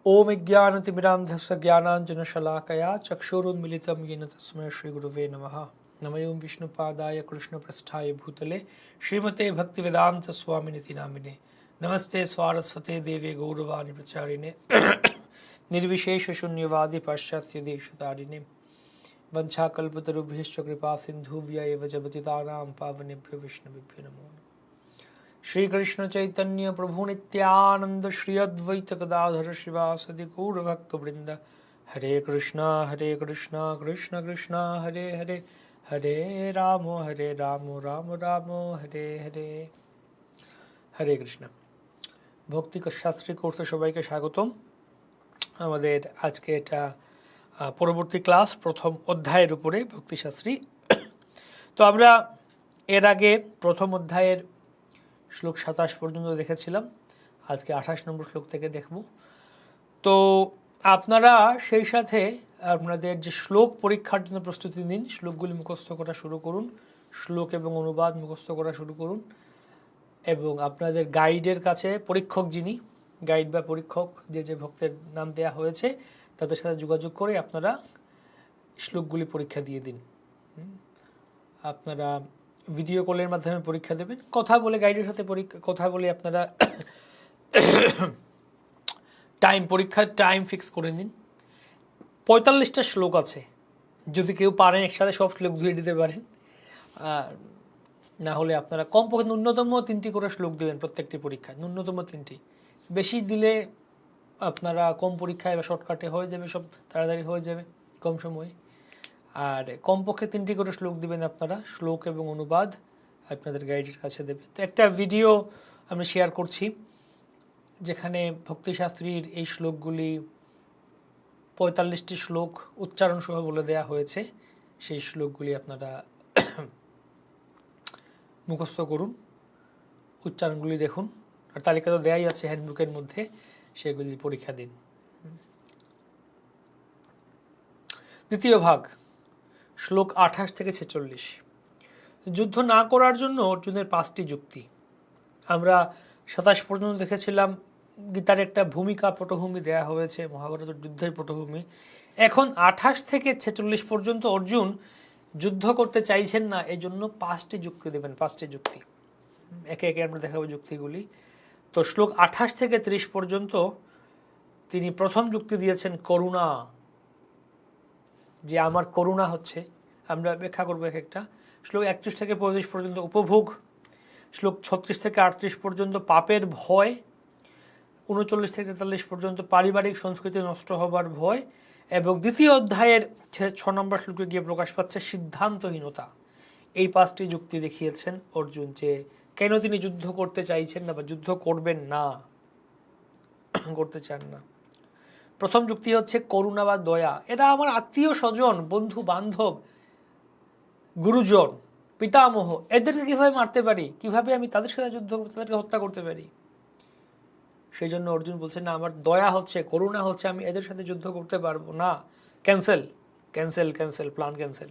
ओम ज्ञानतिमिरान्धस्य ज्ञानाञ्जनशलाकया चक्षुरुन्मिलितं येन तस्मै श्रीगुरुवे नमः। नमो विष्णुपादाय कृष्णप्रस्थाय भूतले श्रीमते भक्तिवेदांत स्वामिनिति नामिने। नमस्ते स्वारस्वते देवे गौरवाणी प्रचारिणे निर्विशेष शून्यवादी पाश्चात्य देशतारिणे वंशाकल्पतरुभ्यश्च कृपा सिन्धुभ्य एव च पतितानां पावनेभ्यो वैष्णवेभ्यो नमो नमः। श्री कृष्ण चैतन्य प्रभु नित्यानंद श्री अद्वैत गदाधर शिवासदि गौर भक्त वृंद हरे कृष्णा कृष्ण कृष्ण हरे हरे हरे राम राम राम हरे हरे। हरे कृष्ण। भक्ति शास्त्री कोर्से सबाइके स्वागतम। आमादेर आजके एटा परवर्ती क्लास प्रथम अध्यायेर उपरे भक्ति शास्त्री। तो आमरा एर आगे प्रथम अध्यायेर श्लोक 27 पर्यन्त देखेছিলাম। আজকে 28 নম্বর শ্লোক থেকে দেখব। তো আপনারা সেই সাথে আপনাদের যে শ্লোক পরীক্ষার জন্য প্রস্তুতি নিন, শ্লোকগুলি মুখস্থ করা শুরু করুন, শ্লোক এবং অনুবাদ মুখস্থ করা শুরু করুন এবং আপনাদের গাইডের কাছে পরীক্ষক যিনি গাইড বা পরীক্ষক যে ভক্তের নাম দেয়া হয়েছে তাদের সাথে যোগাযোগ করে আপনারা শ্লোকগুলি পরীক্ষা দিয়ে দিন। আপনারা ভিডিও কলের মাধ্যমে পরীক্ষা দেবেন, কথা বলে গাইডের সাথে কথা বলে আপনারা পরীক্ষার টাইম ফিক্স করে নিন। 45টা শ্লোক আছে, যদি কেউ পারেন একসাথে সব শ্লোক ধুয়ে দিতে পারেন, না হলে আপনারা কমপক্ষে ন্যূনতম 3টি করে শ্লোক দেবেন প্রত্যেকটি পরীক্ষায়, ন্যূনতম 3টি। বেশি দিলে আপনারা কম পরীক্ষায় বা শর্টকাটে হয়ে যাবে, সব তাড়াতাড়ি হয়ে যাবে কম সময়ে। আর কমপক্ষে 3টি করে শ্লোক দিবেন আপনারা, শ্লোক এবং অনুবাদ আপনাদের গাইডের কাছে দেবে। তো একটা ভিডিও আমি শেয়ার করছি যেখানে ভক্তিশাস্ত্রীর এই শ্লোকগুলি 45টি শ্লোক উচ্চারণ সহ বলে দেয়া হয়েছে। সেই শ্লোকগুলি আপনারা মুখস্থ করুন, উচ্চারণগুলি দেখুন, আর তালিকা তো দেয়াই আছে হ্যান্ডবুকের মধ্যে, সেগুলি পরীক্ষা দিন। দ্বিতীয় ভাগ, শ্লোক 28 থেকে 46। যুদ্ধ না করার জন্য অর্জুনের 5টি যুক্তি। আমরা 27 পর্যন্ত দেখেছিলাম গীতার একটা ভূমিকা পটভূমি দেয়া হয়েছে, মহাভারতের যুদ্ধের পটভূমি। এখন 28 থেকে 46 পর্যন্ত অর্জুন যুদ্ধ করতে চাইছেন না, এই জন্য 5টি যুক্তি দেবেন। 5টি যুক্তি একে একে আমরা দেখাবো যুক্তিগুলি। তো শ্লোক 28 থেকে 30 পর্যন্ত তিনি প্রথম যুক্তি দিয়েছেন করুণা, যে আমার করুণা হচ্ছে। আমরা ব্যাখ্যা করবো এক একটা। শ্লোক 31 থেকে 35 পর্যন্ত উপভোগ, শ্লোক 36 থেকে 38 পর্যন্ত পাপের ভয়, 39 থেকে 43 পর্যন্ত পারিবারিক সংস্কৃতি নষ্ট হবার ভয়, এবং দ্বিতীয় অধ্যায়ের 6 নম্বর শ্লোকে গিয়ে প্রকাশ পাচ্ছে সিদ্ধান্তহীনতা। এই 5টি যুক্তি দেখিয়েছেন অর্জুন, যে কেন তিনি যুদ্ধ করতে চাইছেন না বা যুদ্ধ করবেন না, করতে চান না। প্রথম যুক্তি হচ্ছে করুণা বা দয়া। এরা আমার আত্মীয় স্বজন, বন্ধু বান্ধব, গুরুজন, পিতামহ, এদেরকে কিভাবে মারতে পারি, কিভাবে আমি তাদের সাথে যুদ্ধ করতে, তাদেরকে হত্যা করতে পারি। সেই জন্য অর্জুন বলছেন না, আমার দয়া হচ্ছে, করুণা হচ্ছে, আমি এদের সাথে যুদ্ধ করতে পারবো না। Cancel cancel cancel, plan cancel.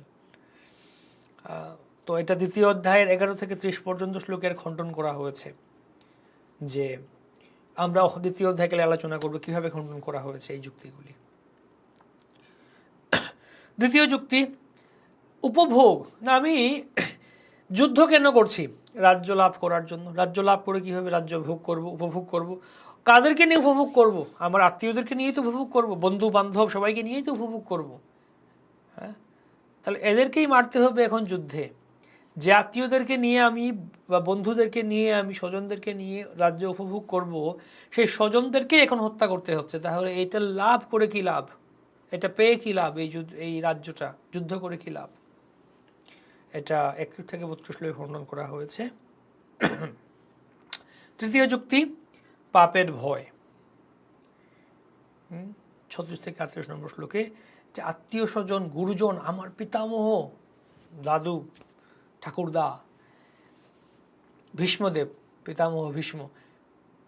তো এটা দ্বিতীয় অধ্যায়ের 11 থেকে 30 পর্যন্ত শ্লোকের খণ্ডন করা হয়েছে, যে আমরা দ্বিতীয় অধ্যায়কালে আলোচনা করবো কিভাবে খণ্ডন করা হয়েছে এই যুক্তিগুলি। দ্বিতীয় যুক্তি উপভোগ। না, আমি যুদ্ধ কেন করছি? রাজ্য লাভ করার জন্য। রাজ্য লাভ করে কীভাবে রাজ্য ভোগ করব, উপভোগ করব। কাদেরকে নিয়ে উপভোগ করব? আমার আত্মীয়দেরকে নিয়েই তো উপভোগ করব, বন্ধু বান্ধব সবাইকে নিয়েই তো উপভোগ করব। হ্যাঁ, তাহলে এদেরকেই মারতে হবে এখন যুদ্ধে। যে আত্মীয়দেরকে নিয়ে আমি বা বন্ধুদেরকে নিয়ে আমি স্বজনদেরকে নিয়ে রাজ্য উপভোগ করব, সেই স্বজনদেরকেই এখন হত্যা করতে হচ্ছে। তাহলে এটা লাভ করে কি লাভ, এটা পেয়ে কি লাভ, এই রাজ্যটা যুদ্ধ করে কি লাভ? এটা 31 থেকে 32 শ্লোকে খণ্ডন করা হয়েছে। তৃতীয় যুক্তি পাপের ভয়, 36 থেকে 38 নম্বর শ্লোকে, যে আত্মীয় স্বজন, গুরুজন, আমার পিতামহ, দাদু, ঠাকুরদা, ভীষ্মদেব, পিতামহ ভীষ্ম,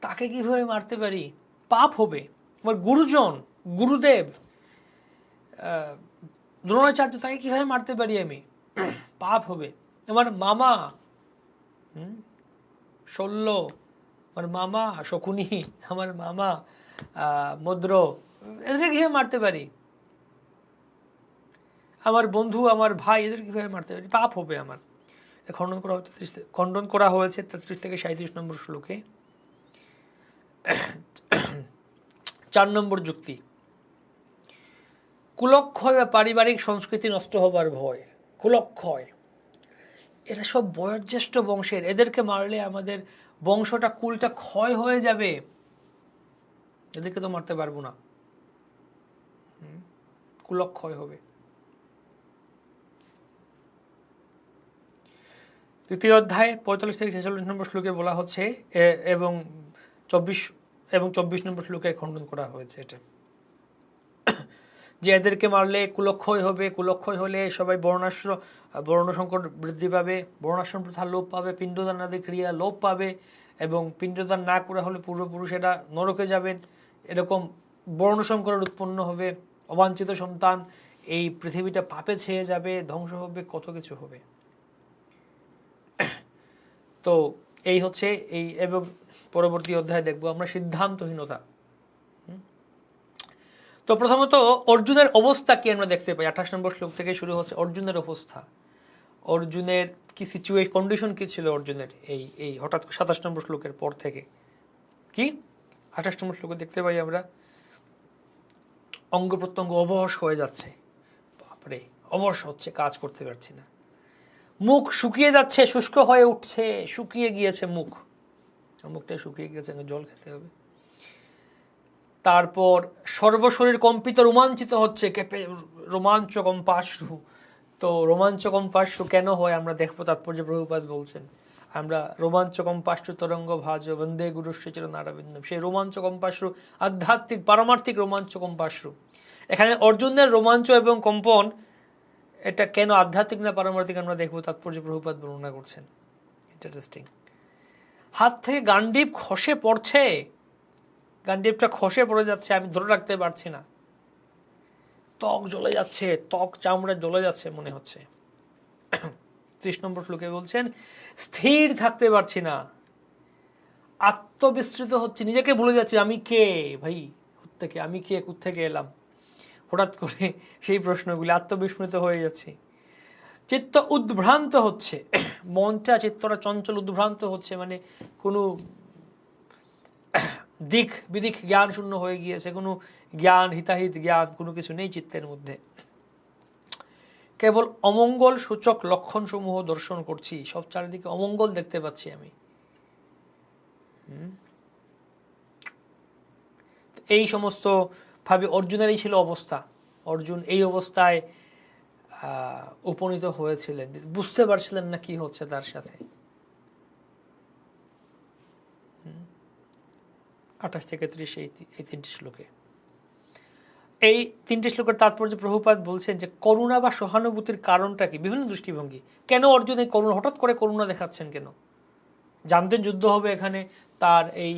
তাকে কিভাবে মারতে পারি? পাপ হবে। আমার গুরুজন, গুরুদেব, দ্রোণাচার্য, তাকে কিভাবে মারতে পারি আমি? পাপ হবে। আমার মামা শল্য, আমার মামা শকুনি, আমার মামা মদ্র, এদেরকে কীভাবে মারতে পারি? আমার বন্ধু, আমার ভাই, এদের কীভাবে মারতে পারি? পাপ হবে আমার। খণ্ডন করা হয়েছে 33 থেকে 37 নম্বর শ্লোকে। 4 নম্বর যুক্তি, কুলক্ষয় বা পারিবারিক সংস্কৃতি নষ্ট হবার ভয়। কুলক্ষয়, এরা সব বয়োজ্যেষ্ঠ বংশের, এদেরকে মারলে আমাদের বংশটা, কুলটা ক্ষয় হয়ে যাবে, এদেরকে তো মারতে পারবো না, কুলক্ষয় হবে। তৃতীয় অধ্যায় 45 থেকে 46 নম্বর শ্লোকে বলা হচ্ছে, এবং 24 নম্বর শ্লোকে খণ্ডন করা হয়েছে এটা, যে এদেরকে মারলে কুলক্ষয় হবে, কুলক্ষয় হলে সবাই বর্ণ সংকট বৃদ্ধি পাবে, বর্ণাশ্রম প্রথা লোপ পাবে, পিণ্ডদান আদি ক্রিয়া লোপ পাবে, এবং পিণ্ডদান না করা হলে পূর্বপুরুষেরা নরকে যাবেন, এরকম বর্ণ সংকট উৎপন্ন হবে, অবাঞ্ছিত সন্তান, এই পৃথিবীটা পাপে ছেয়ে যাবে, ধ্বংস হবে, কত কিছু হবে। তো এই হচ্ছে এই, এবং পরবর্তী অধ্যায়ে দেখবো আমরা সিদ্ধান্তহীনতা। তো প্রথমত অর্জুনের অবস্থা কি আমরা দেখতে পাই, 28 নম্বর শ্লোক থেকে শুরু হচ্ছে অর্জুনের অবস্থা। অর্জুনের কি সিচুয়েশন, কন্ডিশন কি ছিল অর্জুনের এই হঠাৎ 27 নম্বর শ্লোকের পর থেকে। কি 28 নম্বর শ্লোকে দেখতে পাই আমরা, অঙ্গ প্রত্যঙ্গ অবশ হয়ে যাচ্ছে, বাপরে অবশ হচ্ছে, কাজ করতে পারছি না, মুখ শুকিয়ে যাচ্ছে, শুষ্ক হয়ে উঠছে, শুকিয়ে গিয়েছে মুখটা শুকিয়ে গিয়েছে, জল খেতে হবে। তারপর সর্বশরীর কম্পিত, রোমাঞ্চিত হচ্ছে, কেঁপে, রোমাঞ্চ কম্পাশ্রু। তো রোমাঞ্চ কম্পাশ্রু কেন হয় আমরা দেখবো, তাৎপর্য প্রভুপাদ বলছেন, আমরা রোমাঞ্চ কম্পাশ্রু তরঙ্গ ভাজ বন্দে গুরু শ্রীচর নারাবিন্দম, সেই রোমাঞ্চ কম্পাশ্রু আধ্যাত্মিক পারমার্থিক রোমাঞ্চ কম্পাশ্রু। এখানে অর্জুনের রোমাঞ্চ এবং কম্পন, এটা কেন আধ্যাত্মিক না পারমার্থিক আমরা দেখবো, তাৎপর্য প্রভুপাদ বর্ণনা করছেন। ইন্টারেস্টিং। হাত থেকে গান্ডীব খসে পড়ছে, গান্ডীবটা খসে পড়ে যাচ্ছে, আমি ধরে রাখতে পারছি না, ত্বক জ্বলে যাচ্ছে, ত্বক চামড়া জ্বলে যাচ্ছে মনে হচ্ছে। 30 নম্বর শ্লোকে বলছেন, স্থির থাকতে পারছি না, আত্মবিস্মৃত হচ্ছে, নিজেকে ভুলে যাচ্ছি, আমি কে ভাই, কোত্থেকে আমি, কে কোত্থেকে এলাম, হঠাৎ করে সেই প্রশ্নগুলি, আত্মবিস্মৃত হয়ে যাচ্ছি। চিত্ত উদ্ভ্রান্ত হচ্ছে, মনটা, চিত্তটা চঞ্চল, উদ্ভ্রান্ত হচ্ছে, মানে কোনো দিক বিদিক জ্ঞান শূন্য হয়ে গিয়েছে, কোনো জ্ঞান, হিতাহিত জ্ঞান কোনো কিছু নেই চিত্তের মধ্যে, কেবল অমঙ্গল সূচক লক্ষণ সমূহ দর্শন করছি, সব চারিদিকে অমঙ্গল দেখতে পাচ্ছি আমি। এই সমস্ত ভাবে অর্জুনেরই ছিল অবস্থা। অর্জুন এই অবস্থায় উপনীত হয়েছিলেন, বুঝতে পারছিলেন না কি হচ্ছে তার সাথে। 28 থেকে 30 এই 3টি শ্লোকে, এই 3টি শ্লোকের তাৎপর্য প্রভুপাদ বলছেন যে করুণা বা সহানুভূতির কারণটা কি, বিভিন্ন দৃষ্টিভঙ্গি। কেন অর্জুন এই করুণা, হঠাৎ করে করুণা দেখাচ্ছেন কেন? জানতেন যুদ্ধ হবে এখানে, তার এই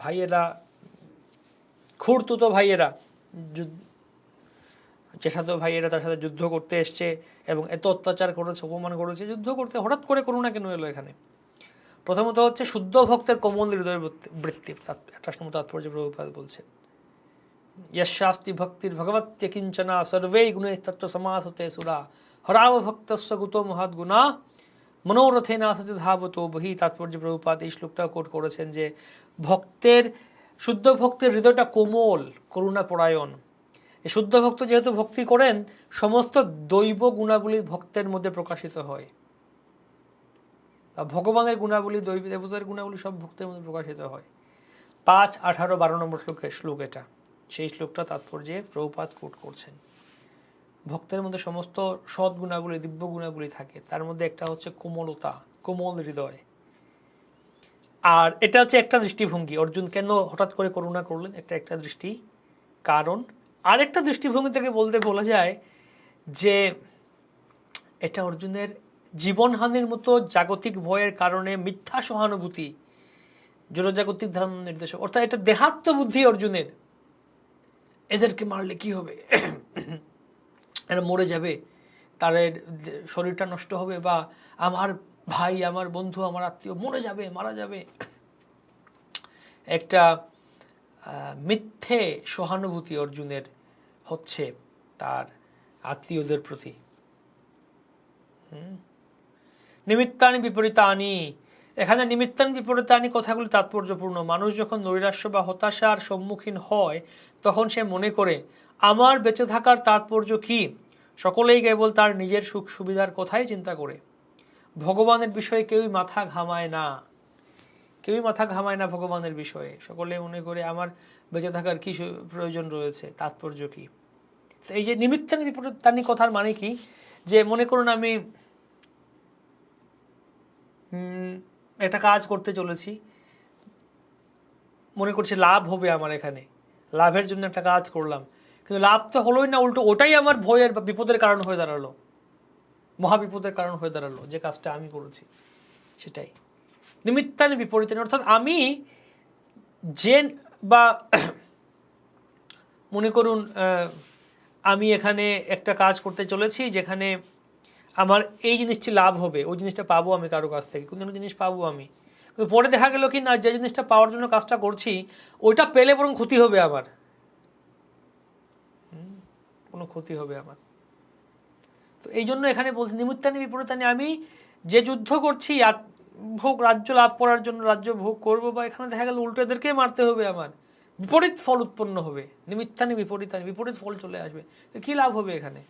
ভাইয়েরা, খুড়তুতো ভাইয়েরা, জ্যেঠাতো ভাইয়েরা তার সাথে যুদ্ধ করতে এসছে এবং এত অত্যাচার করেছে, অপমান করেছে, যুদ্ধ করতে হঠাৎ করে করুণা কেন এলো এখানে? প্রথমত হচ্ছে শুদ্ধ ভক্তের কোমল হৃদয়ের বৃত্তি, 28 নম্বর তাৎপর্য প্রভুপাদ বলছেন, यशास्ति भक्तिर्भगवत्य किंचना सर्वे गुणे तत्व समासते सुरा हराव भक्तस्य गुतो महद्गुणा मनोरथे नासति धावतो बहि। তাৎপর্য প্রভুপাদ এই শ্লোকটা কোট করেছেন যে ভক্তের, শুদ্ধ ভক্তের হৃদয়টা কোমল, করুণা পরায়ণ। এই শুদ্ধ ভক্ত যেহেতু ভক্তি করেন, সমস্ত দৈব গুণাবলী ভক্তের মধ্যে প্রকাশিত হয়, ভগবানের গুণাবলী, দৈব দেবতার গুণাবলী সব ভক্তের মধ্যে প্রকাশিত হয়। 5, 18, 12 নম্বর শ্লোক এটা, সেই শ্লোকটা তাৎপর্যে প্রভুপাদ কোট করছেন। ভক্তের মধ্যে সমস্ত সৎ গুণাবলী, দিব্য গুণাবলী থাকে, তার মধ্যে একটা হচ্ছে কোমলতা, কোমল হৃদয়। আর এটা হচ্ছে একটা দৃষ্টিভঙ্গি, অর্জুন কেন হঠাৎ করে করুণা করলেন, একটা দৃষ্টি কারণ। আর একটা দৃষ্টিভঙ্গি থেকে বলা যায় যে এটা অর্জুনের জীবনহানির মতো জাগতিক ভয়ের কারণে মিথ্যা সহানুভূতি, জড়জাগতিক ধারণা নির্দেশক, অর্থাৎ এটা দেহাত্ম বুদ্ধি অর্জুনের, এদেরকে মারলে কি হবে, এরা মরে যাবে, তার শরীরটা নষ্ট হবে, বা আমার ভাই, আমার বন্ধু, আমার আত্মীয় মরে যাবে, মারা যাবে, একটা মিথ্যে সহানুভূতি অর্জুনের হচ্ছে তার আত্মীয়দের প্রতি। নিমিত্তানি বিপরীতানি, এখানে নিমিত্তানি বিপরীতানি কথাগুলি তাৎপর্যপূর্ণ। মানুষ যখন নৈরাশ্য বা হতাশার সম্মুখীন হয় তখন সে মনে করে আমার বেঁচে থাকার তাৎপর্য কি? সকলেই কেবল তার নিজের সুখ সুবিধার কথাই চিন্তা করে। ভগবানের বিষয়ে কেউই মাথা ঘামায় না, কেউই মাথা ঘামায় না ভগবানের বিষয়ে। সকলে মনে করে আমার বেঁচে থাকার কি প্রয়োজন রয়েছে, তাৎপর্য কি। এই যে নিমিত্তানি বিপরীতানি কথার মানে কি, যে মনে করুন আমি একটা কাজ করতে চলেছি, মনে করছি লাভ হবে আমার, এখানে লাভের জন্য একটা কাজ করলাম, কিন্তু লাভ তো হলোই না, উল্টো ওটাই আমার ভয়ের বা বিপদের কারণ হয়ে দাঁড়ালো, মহাবিপদের কারণ হয়ে দাঁড়ালো যে কাজটা আমি করেছি সেটাই। নিমিত্তানি বিপরীতানি অর্থাৎ আমি যে বা মনে করুন আমি এখানে একটা কাজ করতে চলেছি যেখানে আমার এই জিনিসটি লাভ হবে, ওই জিনিসটা পাবো আমি কারো কাছ থেকে, কোনো জিনিস পাবো আমি, কিন্তু পরে দেখা গেল কি না যে জিনিসটা পাওয়ার জন্য কাজটা করছি ওইটা পেলে বরং ক্ষতি হবে আমার, কোনো ক্ষতি হবে আমার। তো এই জন্য এখানে বলছি নিমিত্তানি বিপরীতানি, আমি যে যুদ্ধ করছি ভোগ রাজ্য লাভ করার জন্য রাজ্য ভোগ করবো, বা এখানে দেখা গেল উল্টো এদেরকে মারতে হবে আমার, বিপরীত ফল উৎপন্ন হবে। নিমিত্তানি বিপরীতানি, বিপরীত ফল চলে আসবে, কি লাভ হবে এখানে?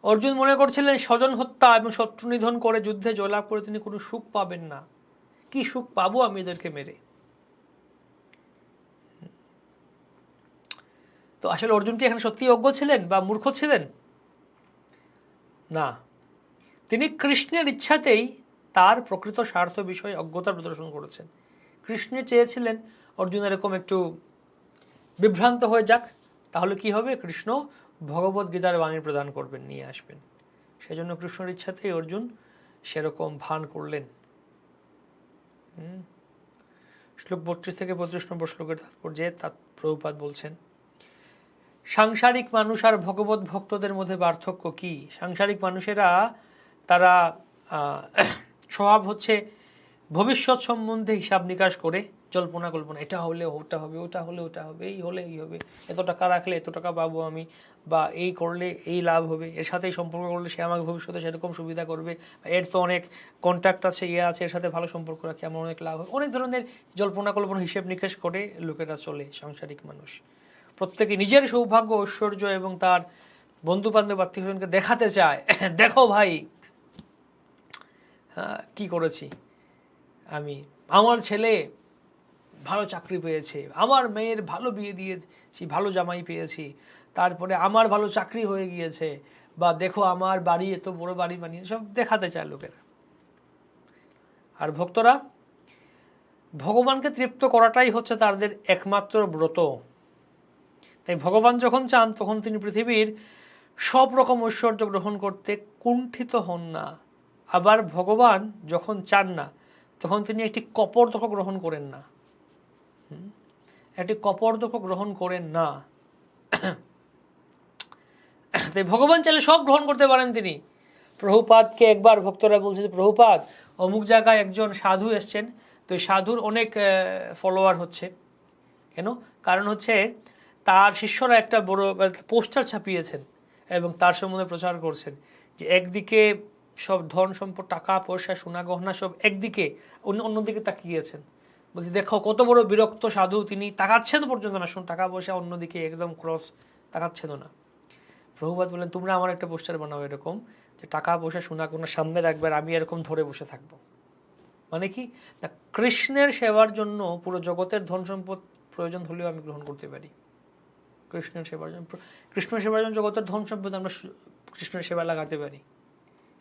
অর্জুন মনে করছিলেন স্বজন হত্যা এবং শত্রু নিধন করে যুদ্ধে জয়লাভ করে তিনি কোনো সুখ পাবেন না। কি সুখ পাবো আমি এদেরকে মেরে? তো আসলে অর্জুন কি এখানে সত্যি অজ্ঞ ছিলেন বা মূর্খ ছিলেন? না, তিনি কৃষ্ণের ইচ্ছাতেই তার প্রকৃত স্বার্থ বিষয়ে অজ্ঞতা প্রদর্শন করেছেন। কৃষ্ণ চেয়েছিলেন অর্জুন এরকম একটু বিভ্রান্ত হয়ে যাক, তাহলে কি হবে? কৃষ্ণ ভগবত গীতার বাণী প্রদান করবেন, নিয়ে আসবেন। সেজন্য কৃষ্ণের ইচ্ছাতেই অর্জুন সেরকম ভান করলেন। শ্লোক 32 থেকে 35 নম্বর শ্লোকের তাৎপর্যে প্রভুপাদ বলছেন, সাংসারিক মানুষ আর ভগবত ভক্তদের মধ্যে পার্থক্য কি? সাংসারিক মানুষেরা তারা স্বভাব হচ্ছে ভবিষ্যৎ সম্বন্ধে হিসাব নিকাশ করে জল্পনা কল্পনা, এটা হলে ওটা হবে, ওটা হলে ওটা হবে, এই হলে এই হবে, এত টাকা রাখলে এত টাকা পাবো আমি, বা এই করলে এই লাভ হবে, এর সাথেই সম্পর্ক করলে সে আমাকে ভবিষ্যতে সেরকম সুবিধা করবে, এর তো অনেক কন্ট্যাক্ট আছে, ইয়ে আছে, এর সাথে ভালো সম্পর্ক রাখি আমার অনেক লাভ হবে, অনেক ধরনের জল্পনা কল্পনা হিসেব নিকাশ করে লোকেরা চলে। সাংসারিক মানুষ প্রত্যেকে নিজের সৌভাগ্য ঐশ্বর্য এবং তার বন্ধু বান্ধব আত্মীয় স্বজনকে দেখাতে চায়, দেখো ভাই কি করেছি আমি, আমার ছেলে ভালো চাকরি পেয়েছে, আমার মেয়ের ভালো বিয়ে দিয়েছি, ভালো জামাই পেয়েছি, তারপরে আমার ভালো চাকরি হয়ে গিয়েছে, বা দেখো আমার বাড়ি এত বড় বাড়ি বানিয়ে, সব দেখাতে চায় লোকেরা। আর ভক্তরা ভগবানকে তৃপ্ত করাটাই হচ্ছে তাদের একমাত্র ব্রত। তাই ভগবান যখন চান তখন তিনি পৃথিবীর সব রকম ঐশ্বর্য গ্রহণ করতে কুণ্ঠিত হন না। আবার ভগবান যখন চান না তখন তিনি একটি কপর্দক গ্রহণ করেন না, একটি কপর্দক গ্রহণ করেন না। তাই ভগবান চাইলে সব গ্রহণ করতে পারেন তিনি। প্রভুপাদকে একবার ভক্তরা বলছে যে প্রভুপাদ অমুক জায়গায় একজন সাধু এসছেন, তো সাধুর অনেক ফলোয়ার হচ্ছে, কেন? কারণ হচ্ছে তার শিষ্যরা একটা বড় পোস্টার ছাপিয়েছেন এবং তার সম্বন্ধে প্রচার করছেন যে একদিকে সব ধন সম্পদ, টাকা পয়সা, সোনা গহনা সব একদিকে, অন্যদিকে তাকিয়েছেন। বলছি দেখো কত বড় বিরক্ত সাধু, তিনি তাকাচ্ছেন পর্যন্ত না, টাকা পয়সা অন্যদিকে একদম ক্রস, তাকাচ্ছেন না। প্রভুপাদ বললেন তোমরা আমার একটা পোস্টার বানাও এরকম, যে টাকা পয়সা সোনা গহনা সামনে রাখবে আর আমি এরকম ধরে বসে থাকবো। মানে কি না, কৃষ্ণের সেবার জন্য পুরো জগতের ধন সম্পদ প্রয়োজন হলেও আমি গ্রহণ করতে পারি। কৃষ্ণের সেবার জন্য, কৃষ্ণের সেবার জন্য জগতের ধন সম্পদ আমরা কৃষ্ণের সেবা লাগাতে পারি।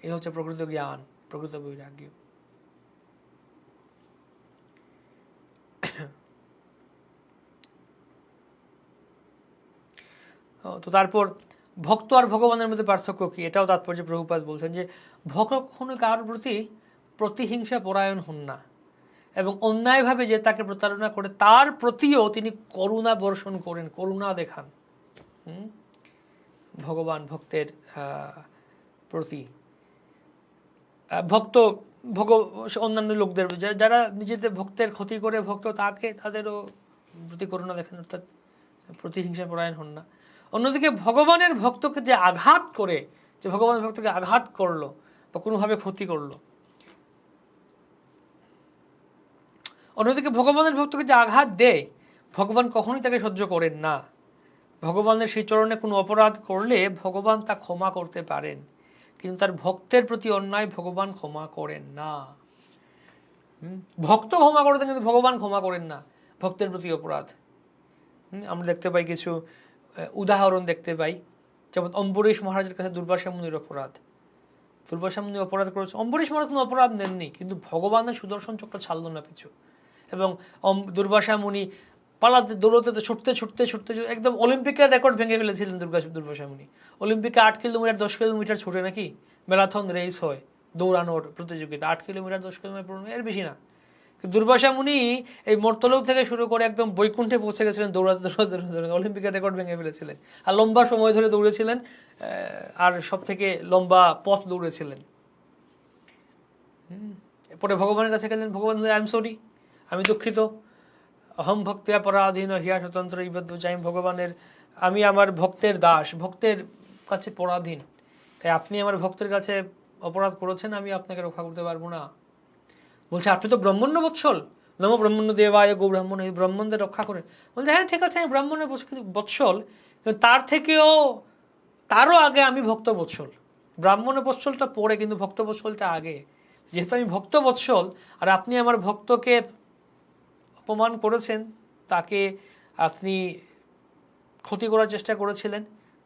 এই হচ্ছে প্রকৃত জ্ঞান, প্রকৃত বৈরাগ্য। তো তারপর ভক্ত আর ভগবানের মধ্যে পার্থক্য কি, এটাও তাৎপর্য প্রভুপাদ বলছেন যে ভক্ত কখনো কারোর প্রতি প্রতিহিংসা পরায়ণ হন না, এবং অন্যায়ভাবে যে তাকে প্রতারণা করে তার প্রতিও তিনি করুণা বর্ষণ করেন, করুণা দেখান। ভগবান ভক্তের প্রতি ভক্ত অন্যান্য লোকদের যারা নিজেদের ভক্তের ক্ষতি করে ভক্ত তাদেরও প্রতি করুণা দেখেন, অর্থাৎ প্রতিহিংসা পরায়ণ হন না। অন্যদিকে ভগবানের ভক্তকে যে আঘাত করে, যে ভগবানের ভক্তকে আঘাত করলো বা কোনোভাবে ক্ষতি করলো, অন্যদিকে ভগবানের ভক্তকে যে আঘাত দেয়, ভগবান কখনোই তাকে সহ্য করেন না। ভগবানের সেই চরণে কোনো অপরাধ করলে ভগবান তা ক্ষমা করতে পারেন, কিন্তু তার ভক্তের প্রতি অন্যায় ভগবান ক্ষমা করেন না। ভক্ত ক্ষমা করে দেন, কিন্তু ভগবান ক্ষমা করেন না ভক্তের প্রতি অপরাধ। আমরা দেখতে পাই কিছু উদাহরণ দেখতে পাই, যেমন অম্বরীশ মহারাজের কাছে দুর্বাসা মুনির অপরাধ। দুর্বাসা মুনি অপরাধ করেছে, অম্বরীশ মহারাজ কোনো অপরাধ নেননি, কিন্তু ভগবানের সুদর্শন চক্র ছাড়ল না পিছু। এবং দুর্বাসা মুনি পালাতে দৌড়তে ছুটতে ছুটতে ছুটতে একদম অলিম্পিকের রেকর্ড ভেঙে ফেলেছিলেন দুর্বাসা মুনি। অলিম্পিকে 8 কিলোমিটার 10 কিলোমিটার ছুটে নাকি ম্যারাথন রেস হয়, দৌড়ানোর প্রতিযোগিতা, 8 কিলোমিটার 10 কিলোমিটার এর বেশি না। দুর্বাসা মুনি এই মর্তলোক থেকে শুরু করে একদম বৈকুণ্ঠে পৌঁছে গেছিলেন দৌড়াতে দৌড়াতে দৌড়াতে, অলিম্পিকের রেকর্ড ভেঙে ফেলেছিলেন। আর লম্বা সময় ধরে দৌড়েছিলেন, আর সব থেকে লম্বা পথ দৌড়েছিলেন। পরে ভগবানের কাছে গেলেন, ভগবান আই এম সরি, আমি দুঃখিত, অহম ভক্তিয়া পরাধীন হিয়া স্বতন্ত্র ইবদ্ধ চাই, আমি আমার ভক্তের দাস, ভক্তের কাছে পরাধীন, তাই আপনি আমার ভক্তের কাছে অপরাধ করেছেন, আমি আপনাকে রক্ষা করতে পারবো না। বলছে আপনি তো ব্রাহ্মণ্য বৎসল, নম ব্রাহ্মণ্য দেবায় গো ব্রাহ্মণ, এই ব্রাহ্মণদের রক্ষা করে। বলছে হ্যাঁ ঠিক আছে, আমি ব্রাহ্মণের বৎসল, কিন্তু তারও আগে আমি ভক্ত বৎসল। ব্রাহ্মণের বৎসলটা পরে, কিন্তু ভক্ত বৎসলটা আগে। যেহেতু আমি ভক্ত বৎসল আর আপনি আমার ভক্তকে অপমান করেছেন, তাকে আপনি ক্ষতি করার চেষ্টা করেছিলেন,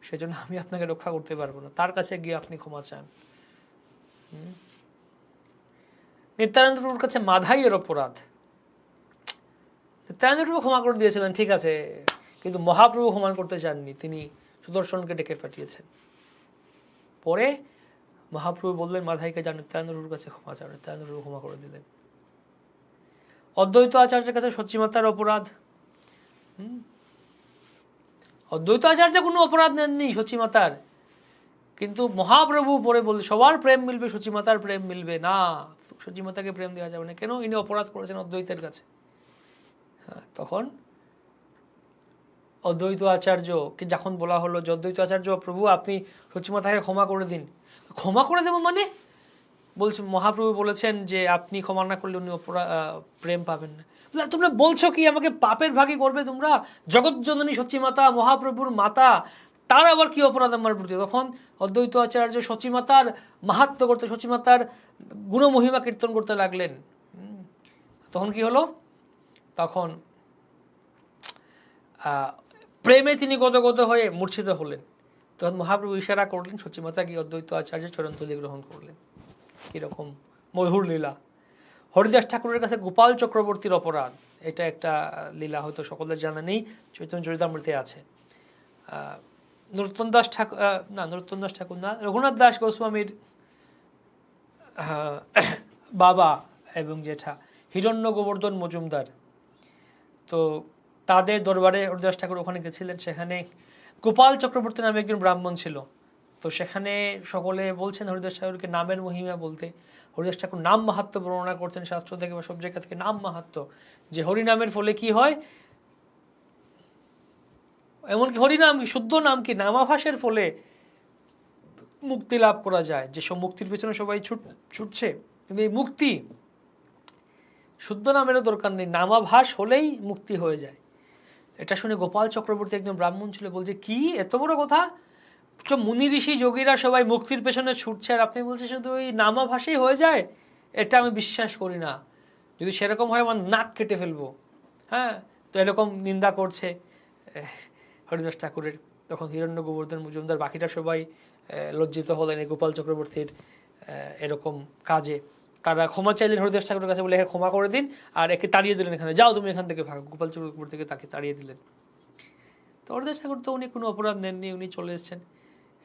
সেজন্য আমি আপনাকে রক্ষা করতে পারবো না, তার কাছে গিয়ে আপনি ক্ষমা চান। নিত্যানন্দ প্রভুর কাছে মাধাইয়ের অপরাধ, নিত্যানন্দ প্রভু ক্ষমা করে দিয়েছিলেন ঠিক আছে, কিন্তু মহাপ্রভু ক্ষমা করতে চাননি, তিনি সুদর্শনকে ডেকে পাঠিয়েছেন। পরে মহাপ্রভু বললেন মাধাইকে যান নিত্যানন্দ প্রভুর কাছে ক্ষমা চান, নিত্যানন্দ প্রভু ক্ষমা করে দিলেন। অদ্বৈত আচার্যের কাছে সচিমাতার অপরাধ, অদ্বৈত আচার্য কোনো অপরাধ নেননি সচিমাতার, কিন্তু মহাপ্রভু পরে বললে সবার প্রেম মিলবে, সচিমাতার প্রেম মিলবে না, সচিমাতাকে প্রেম দেওয়া যাবে না, কেন ইনি অপরাধ করেছেন অদ্বৈতের কাছে। তখন অদ্বৈত আচার্যকে যখন বলা হলো যে অদ্বৈত আচার্য প্রভু আপনি সচিমাতাকে ক্ষমা করে দিন, ক্ষমা করে দেব মানে, বলছে মহাপ্রভু বলেছেন যে আপনি ক্ষমা না করলে উনি প্রেম পাবেন না। তোমরা বলছো কি আমাকে পাপের ভাগী করবে তোমরা, জগৎজননী সচিমাতা মহাপ্রভুর মাতা, তার আবার কি অপরাধ আমার প্রতি। তখন অদ্বৈত আচার্য সচিমাতার মাহাত্ম্য করতে, সচিমাতার গুণমহিমা কীর্তন করতে লাগলেন। তখন কি হলো, তখন প্রেমে তিনি গদগদ হয়ে মূর্ছিত হলেন। তখন মহাপ্রভু ইশারা করলেন, সচিমাতা গিয়ে অদ্বৈত আচার্য চরণতলী গ্রহণ করলেন। কিরকম মধুর লীলা। হরিদাস ঠাকুরের কাছে গোপাল চক্রবর্তীর অপরাধ, এটা একটা লীলা হয়তো সকলের জানা নেই, চৈতন্য চরিতামৃতে আছে। নরোত্তম দাস ঠাকুর না, রঘুনাথ দাস গোস্বামীর বাবা এবং জেঠা হিরণ্য গোবর্ধন মজুমদার, তো তাদের দরবারে হরিদাস ঠাকুর ওখানে গেছিলেন। সেখানে গোপাল চক্রবর্তী নামে একজন ব্রাহ্মণ ছিল। তো সেখানে সকলে বলছেন হরিদাস ঠাকুরকে নামের মহিমা বলতে। হরিদাস ঠাকুর নাম মাহাত্ম্য বর্ণনা করছেন শাস্ত্র থেকে বা সব জায়গা থেকে, নাম মাহাত্ম্য, যে হরিনামের ফলে কি হয়, এমনকি হরিনাম শুদ্ধ নাম কি নামাভাসের ফলে মুক্তি লাভ করা যায়, যে সব মুক্তির পেছনে সবাই ছুটছে, কিন্তু এই মুক্তি শুদ্ধ নামেরও দরকার নেই, নামাভাস হলেই মুক্তি হয়ে যায়। এটা শুনে গোপাল চক্রবর্তী একজন ব্রাহ্মণ ছিল, বলছে কি এত বড় কথা, মুনি ঋষি যোগীরা সবাই মুক্তির পেছনে ছুটছে আর আপনি বলছেন শুধু ওই নামাভাসেই হয়ে যায়, এটা আমি বিশ্বাস করি না, যদি সেরকম হয় আমার নাক কেটে ফেলবো। হ্যাঁ, তো এরকম নিন্দা করছে হরিদাস ঠাকুরের। তখন হিরণ্য গোবর্ধন মজুমদার বাকিটা সবাই লজ্জিত হলেন এই গোপাল চক্রবর্তীর এরকম কাজে। তারা ক্ষমা চাইলেন হরিদাস ঠাকুরের কাছে, বলে ক্ষমা করে দিন, আর একে তাড়িয়ে দিলেন, এখানে যাও তুমি এখান থেকে ভাগো। গোপাল চক্রবর্তীকে তাকে তাড়িয়ে দিলেন। তো হরিদাস ঠাকুর তো উনি কোনো অপরাধ নেননি, উনি চলে এসছেন।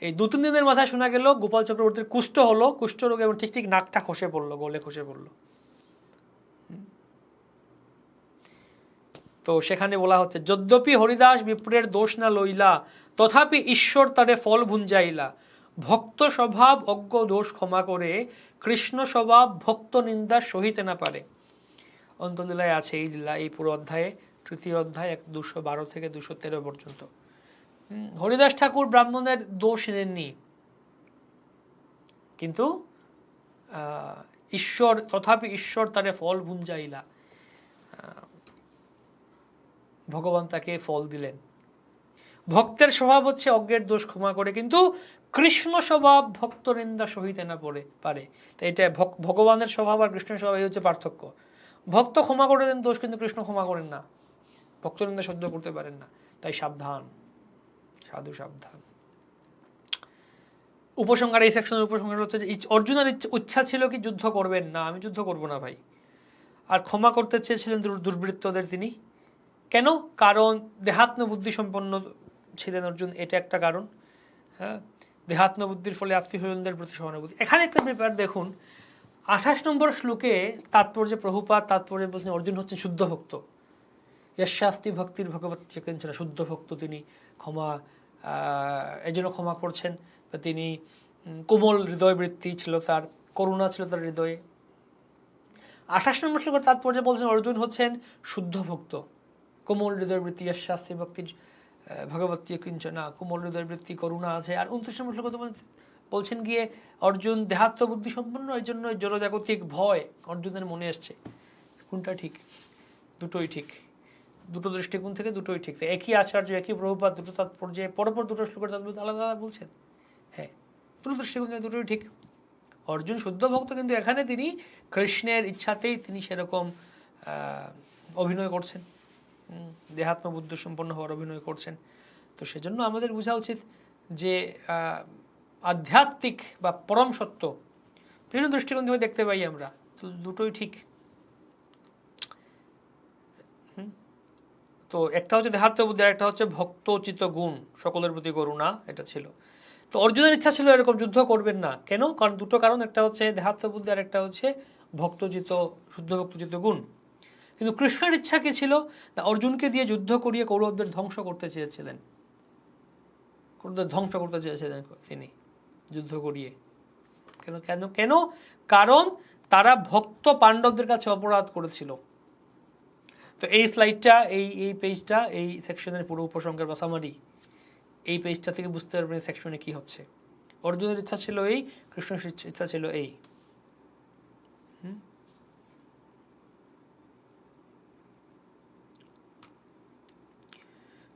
এই 2-3 দিনের মাথায় শোনা গেল গোপাল চক্রবর্তীর কুষ্ঠ হলো, কুষ্ঠ রোগে এবং ঠিক নাকটা খসে পড়লো, গলে খসে পড়লো। তো সেখানে বলা হচ্ছে যদ্যপি হরিদাস বিপ্রের দোষ না লইলা, তথাপি ঈশ্বর তারে ফল ভুঞ্জাইলা, ভক্ত স্বভাব অজ্ঞ দোষ ক্ষমা করে, কৃষ্ণ স্বভাব ভক্ত নিন্দা সহিতে না পারে। অন্তলীলায় আছে এই লীলা, এই পুরো অধ্যায়ে, তৃতীয় অধ্যায় 212 থেকে 213 পর্যন্ত। হরিদাস ঠাকুর ব্রাহ্মণের দোষ এনেননি, কিন্তু ঈশ্বর, তথাপি ঈশ্বর তারে ফল ভুঞ্জাইলা, ভগবান তাকে ফল দিলেন। ভক্তের স্বভাব হচ্ছে অজ্ঞের দোষ ক্ষমা করে, কিন্তু কৃষ্ণ স্বভাব ভক্ত নিন্দা সহিতে না পারে। তো এটা ভগবানের স্বভাব আর কৃষ্ণের স্বভাব, এই হচ্ছে পার্থক্য। ভক্ত ক্ষমা করে দেন দোষ, কিন্তু কৃষ্ণ ক্ষমা করেন না, ভক্ত নিন্দা সহ্য করতে পারেন না। তাই সাবধান, সাধু সাবধান। উপসংহার, এই সেকশনের উপসংহার হচ্ছে যে অর্জুনের ইচ্ছা ছিল কি যুদ্ধ করবেন না, আমি যুদ্ধ করব না ভাই। আর ক্ষমা করতে চেয়েছিলেন দুর্বৃত্তদের তিনি। কেন? কারণ দেহাত্ম বুদ্ধি সম্পন্ন ছিলেন অর্জুন, এটা একটা কারণ। হ্যাঁ, দেহাত্ম বুদ্ধির ফলে আত্মীয় স্বজনদের প্রতি সহানুভূতি। এখানে একটা ব্যাপার দেখুন, 28 নম্বর শ্লোকে তাৎপর্যে প্রভুপাদ তাৎপর্যে বলছেন অর্জুন হচ্ছেন শুদ্ধ ভক্ত। যশাস্তি ভক্তির ভগবত চেকেন, শুদ্ধ ভক্ত তিনি, ক্ষমা এই জন্য ক্ষমা করছেন। তিনি কোমল হৃদয় বৃত্তি ছিল তার, করুণা ছিল তার হৃদয়ে। 28 নম্বর শ্লোকের তাৎপর্যে বলছেন অর্জুন হচ্ছেন শুদ্ধ ভক্ত, কোমল হৃদয় বৃত্তি, যশাস্তি ভক্তির ভগবত কিঞ্চনা, কোমল হৃদয় বৃত্তি, করুণা আছে। আর 29 নম্বর শ্লোকে বলছেন গিয়ে অর্জুন দেহাত্ম বুদ্ধি সম্পন্ন, এই জন্য জড়জাগতিক ভয় অর্জুনের মনে এসছে। কোনটা ঠিক? দুটোই ঠিক, দুটো দৃষ্টিকোণ থেকে দুটোই ঠিক। একই আচার্য, একই প্রভুপাদ, দুটো তাৎপর্যে পরপর দুটো শ্লোকের তাৎপর্য আলাদা আলাদা বলছেন। হ্যাঁ, দুটো দৃষ্টিকোণ থেকে দুটোই ঠিক। অর্জুন শুদ্ধ ভক্ত, কিন্তু এখানে তিনি কৃষ্ণের ইচ্ছাতেই তিনি সেরকম অভিনয় করছেন, দেহাত্ম বুদ্ধি সম্পন্ন হওয়ার অভিনয় করছেন। তো সেজন্য আমাদের বোঝা উচিত যে আধ্যাত্মিক বা পরম সত্য বিভিন্ন দৃষ্টিকোণ থেকে দেখতে পাই আমরা, তো দুটোই ঠিক। তো একটা হচ্ছে দেহাত্ম বুদ্ধি, আর একটা হচ্ছে ভক্তোচিত গুণ, সকলের প্রতি করুণা, এটা ছিল। তো অর্জুনের ইচ্ছা ছিল এরকম যুদ্ধ করবেন না। কেন? কারণ দুটো কারণ, একটা হচ্ছে দেহাত্ম বুদ্ধি আর একটা হচ্ছে ভক্তচিত, শুদ্ধ ভক্তচিত গুণ। কিন্তু কৃষ্ণের ইচ্ছা কি ছিল? না, অর্জুনকে দিয়ে যুদ্ধ করিয়ে কৌরবদের ধ্বংস করতে চেয়েছিলেন, ধ্বংস করতে চেয়েছিলেন তিনি যুদ্ধ করিয়ে। কেন কেন কেন? কারণ তারা ভক্ত পাণ্ডবদের কাছে অপরাধ করেছিল। তো এই স্লাইডটা, এই পেজটা, এই সেকশনের পুরো উপসংহার বা সামারি, এই পেজটা থেকে বুঝতে পারবেন সেকশনে কি হচ্ছে। অর্জুনের ইচ্ছা ছিল এই, কৃষ্ণের ইচ্ছা ছিল এই।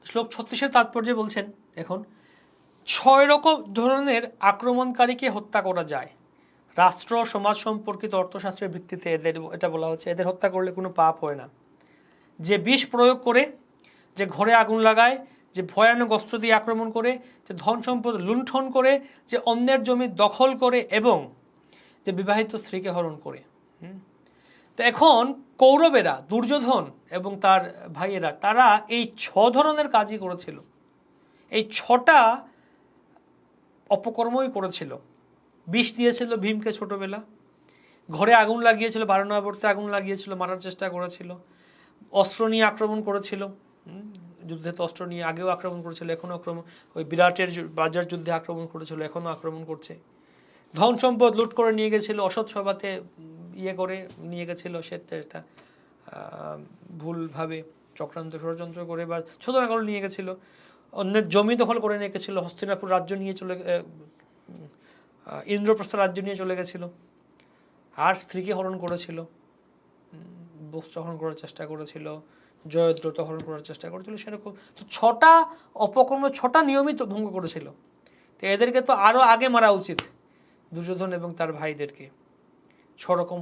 শ্লোক 36-এর তাৎপর্যে বলছেন এখন, 6 রকম ধরনের আক্রমণকারীকে হত্যা করা যায়। রাষ্ট্র সমাজ সম্পর্কিত অর্থশাস্ত্রের ভিত্তিতে এদের, এটা বলা হচ্ছে, এদের হত্যা করলে কোনো পাপ হয় না। যে বিষ প্রয়োগ করে, যে ঘরে আগুন লাগায়, যে ভয়ানক অস্ত্র দিয়ে আক্রমণ করে, যে ধন সম্পদ লুণ্ঠন করে, যে অন্যের জমি দখল করে, এবং যে বিবাহিত স্ত্রীকে হরণ করে। তো এখন কৌরবেরা, দুর্যোধন এবং তার ভাইয়েরা, তারা এই 6 ধরনের কাজই করেছিল। এই 6টা অপকর্মই করেছিল। বিষ দিয়েছিল ভীমকে ছোটবেলা, ঘরে আগুন লাগিয়েছিল, বারণাবর্তে আগুন লাগিয়েছিল, মারার চেষ্টা করেছিল, অস্ত্র নিয়ে আক্রমণ করেছিল, যুদ্ধে তো অস্ত্র নিয়ে আগেও আক্রমণ করেছিল, এখনও আক্রমণ, ওই বিরাটের বাজার যুদ্ধে আক্রমণ করেছিল, এখনও আক্রমণ করছে। ধন সম্পদ লুট করে নিয়ে গেছিল, অসৎ সভাতে করে নিয়ে গেছিল, সেটা ভুলভাবে চক্রান্ত ষড়যন্ত্র করে বা ছোট করে নিয়ে গেছিল। অন্যের জমি দখল করে নিয়ে গেছিল, হস্তিনাপুর রাজ্য নিয়ে চলে, ইন্দ্রপ্রস্থ রাজ্য নিয়ে চলে গেছিল। আর স্ত্রীকে হরণ করেছিল, বস্ত্র হরণ করার চেষ্টা করেছিল, জয়দ্রথ হরণ করার চেষ্টা করেছিল, সেরকম। তো 6টা অপকর্ম, 6টা নিয়মিত ভঙ্গ করেছিল। তো এদেরকে তো আরো আগে মারা উচিত, দুর্যোধন এবং তার ভাইদেরকে, 6 রকম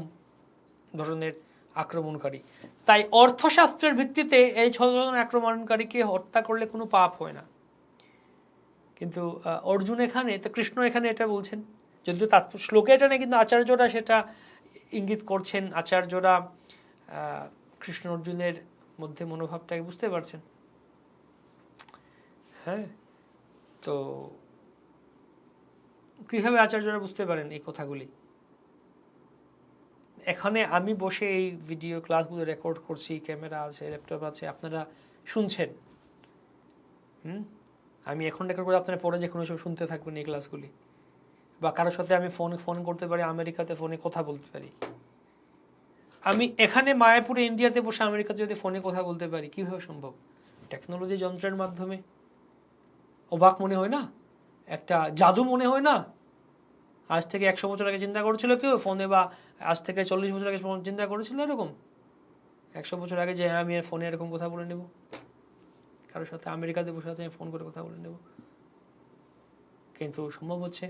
ধরনের আক্রমণকারী। তাই অর্থশাস্ত্রের ভিত্তিতে এই 6 ধরনের আক্রমণকারীকে হত্যা করলে কোনো পাপ হয় না। কিন্তু অর্জুন এখানে, তো কৃষ্ণ এখানে এটা বলছেন, যদিও তাৎপর্য শ্লোকে এটা নেই, কিন্তু আচার্যরা সেটা ইঙ্গিত করছেন। আচার্যরা কৃষ্ণ অর্জুনের মধ্যে মনোভাবটাকে বুঝতে পারছেন। হ্যাঁ, তো কিভাবে আচার্যরা বুঝতে পারেন এই কথাগুলি? এখানে আমি বসে এই ভিডিও ক্লাসগুলো রেকর্ড করছি, ক্যামেরা আছে, ল্যাপটপ আছে, আপনারা শুনছেন। আমি এখন রেকর্ড করে আপনারা পরে যে কোনো সময় শুনতে থাকবেন এই ক্লাসগুলি। বা কারোর সাথে আমি ফোন করতে পারি, আমেরিকাতে ফোনে কথা বলতে পারি। আমি এখানে মায়াপুরে ইন্ডিয়াতে বসে আমেরিকাতে যদি ফোনে কথা বলতে পারি, কিভাবে সম্ভব? টেকনোলজি, যন্ত্রের মাধ্যমে। অবাক মনে হয় না? একটা জাদু মনে হয় না? আজ থেকে 100 বছর আগে চিন্তা করেছিল কেউ ফোনে, বা আজ থেকে 40 বছর আগে চিন্তা করেছিল এরকম 100 বছর আগে যে আমি ফোনে এরকম কথা বলে নেব, কারোর সাথে আমেরিকাতে বসে আছে আমি ফোন করে কথা বলে নেব? কিন্তু সম্ভব হচ্ছে।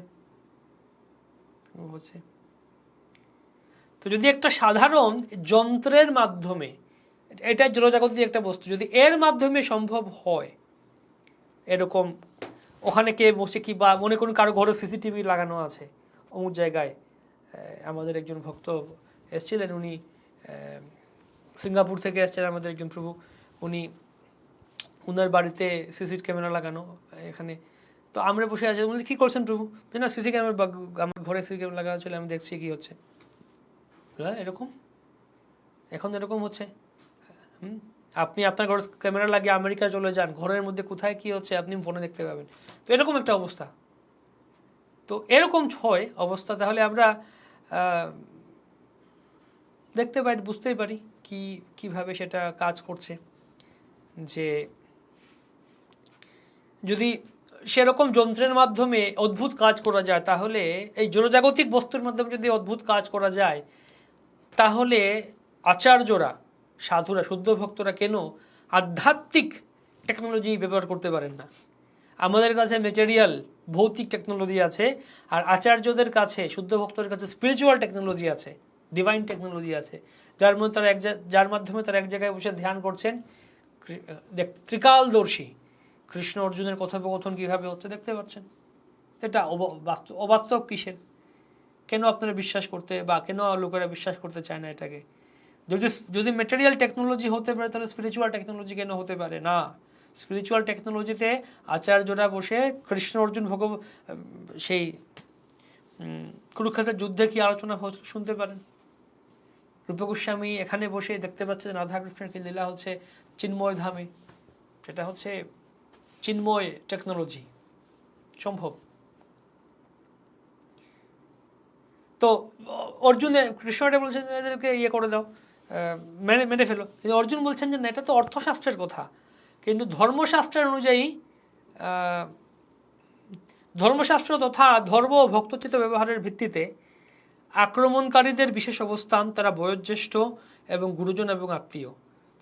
তো যদি একটা সাধারণ যন্ত্রের মাধ্যমে, এটা জড়জাগতিক একটা বস্তু, যদি এর মাধ্যমে সম্ভব হয় এরকম, ওখানে কে বসে কি, বা মনে করুন কারো ঘরে সিসিটিভি লাগানো আছে অমুক জায়গায়। আমাদের একজন ভক্ত এসেছিলেন, উনি সিঙ্গাপুর থেকে এসেছিলেন আমাদের একজন প্রভু, উনার বাড়িতে সিসি ক্যামেরা লাগানো এখানে। তো আমরা বসে আছি, বলছি কী করছেন প্রভু? না, সিসি ক্যামেরা, আমার ঘরে সিসি ক্যামেরা লাগানো ছিল, আমি দেখছি কি হচ্ছে। হ্যাঁ, এরকম এখন এরকম হচ্ছে। আপনি আপনার ঘর ক্যামেরা লাগিয়ে আমেরিকা চলে যান, ঘরের মধ্যে কোথায় কি হচ্ছে আপনি ফোনে দেখতে পাবেন। তো এরকম একটা অবস্থা। তো এরকম হয় অবস্থা, তাহলে আমরা দেখতে পারি, বুঝতেই পারি কিভাবে সেটা কাজ করছে। যে যদি সেরকম যন্ত্রের মাধ্যমে অদ্ভুত কাজ করা যায়, তাহলে এই জড়জাগতিক বস্তুর মাধ্যমে যদি অদ্ভুত কাজ করা যায়, তাহলে আচার্যরা, সাধুরা, শুদ্ধ ভক্তরা কেন আধ্যাত্মিক টেকনোলজি ব্যবহার করতে পারেন না? আমাদের কাছে ম্যাটেরিয়াল ভৌতিক টেকনোলজি আছে, আর আচার্যদের কাছে, শুদ্ধ ভক্তদের কাছে স্পিরিচুয়াল টেকনোলজি আছে, ডিভাইন টেকনোলজি আছে, যার মাধ্যমে তারা এক জায়গায় বসে ধ্যান করছেন। ত্রিকালদর্শী কৃষ্ণ অর্জুনের কথোপকথন কিভাবে হচ্ছে দেখতে পাচ্ছেন। এটা অবাস্তব কিসের? কেন আপনারা বিশ্বাস করতে, বা কেন লোকেরা বিশ্বাস করতে চায় না এটাকে? যদি ম্যাটেরিয়াল টেকনোলজি হতে পারে, তাহলে স্পিরিচুয়াল টেকনোলজি কেন হতে পারে না? স্পিরিচুয়াল টেকনোলজিতে আচার্যরা বসে কৃষ্ণ অর্জুন সেই কুরুক্ষেত্রের যুদ্ধে কি আলোচনা শুনতে পারেন। রূপ গোস্বামী এখানে বসে দেখতে পাচ্ছে রাধাকৃষ্ণের কি লীলা হচ্ছে চিন্ময় ধামে, সেটা হচ্ছে চিন্ময় টেকনোলজি, সম্ভব। তো অর্জুন, কৃষ্ণটা বলছেন এদেরকে ইয়ে করে দাও, মেনে ফেলো, কিন্তু অর্জুন বলছেন যে না, এটা তো অর্থশাস্ত্রের কথা। কিন্তু ধর্মশাস্ত্রের অনুযায়ী, ধর্মশাস্ত্র তথা ধর্ম ও ভক্তচিত ব্যবহারের ভিত্তিতে আক্রমণকারীদের বিশেষ অবস্থান, তারা বয়োজ্যেষ্ঠ এবং গুরুজন এবং আত্মীয়।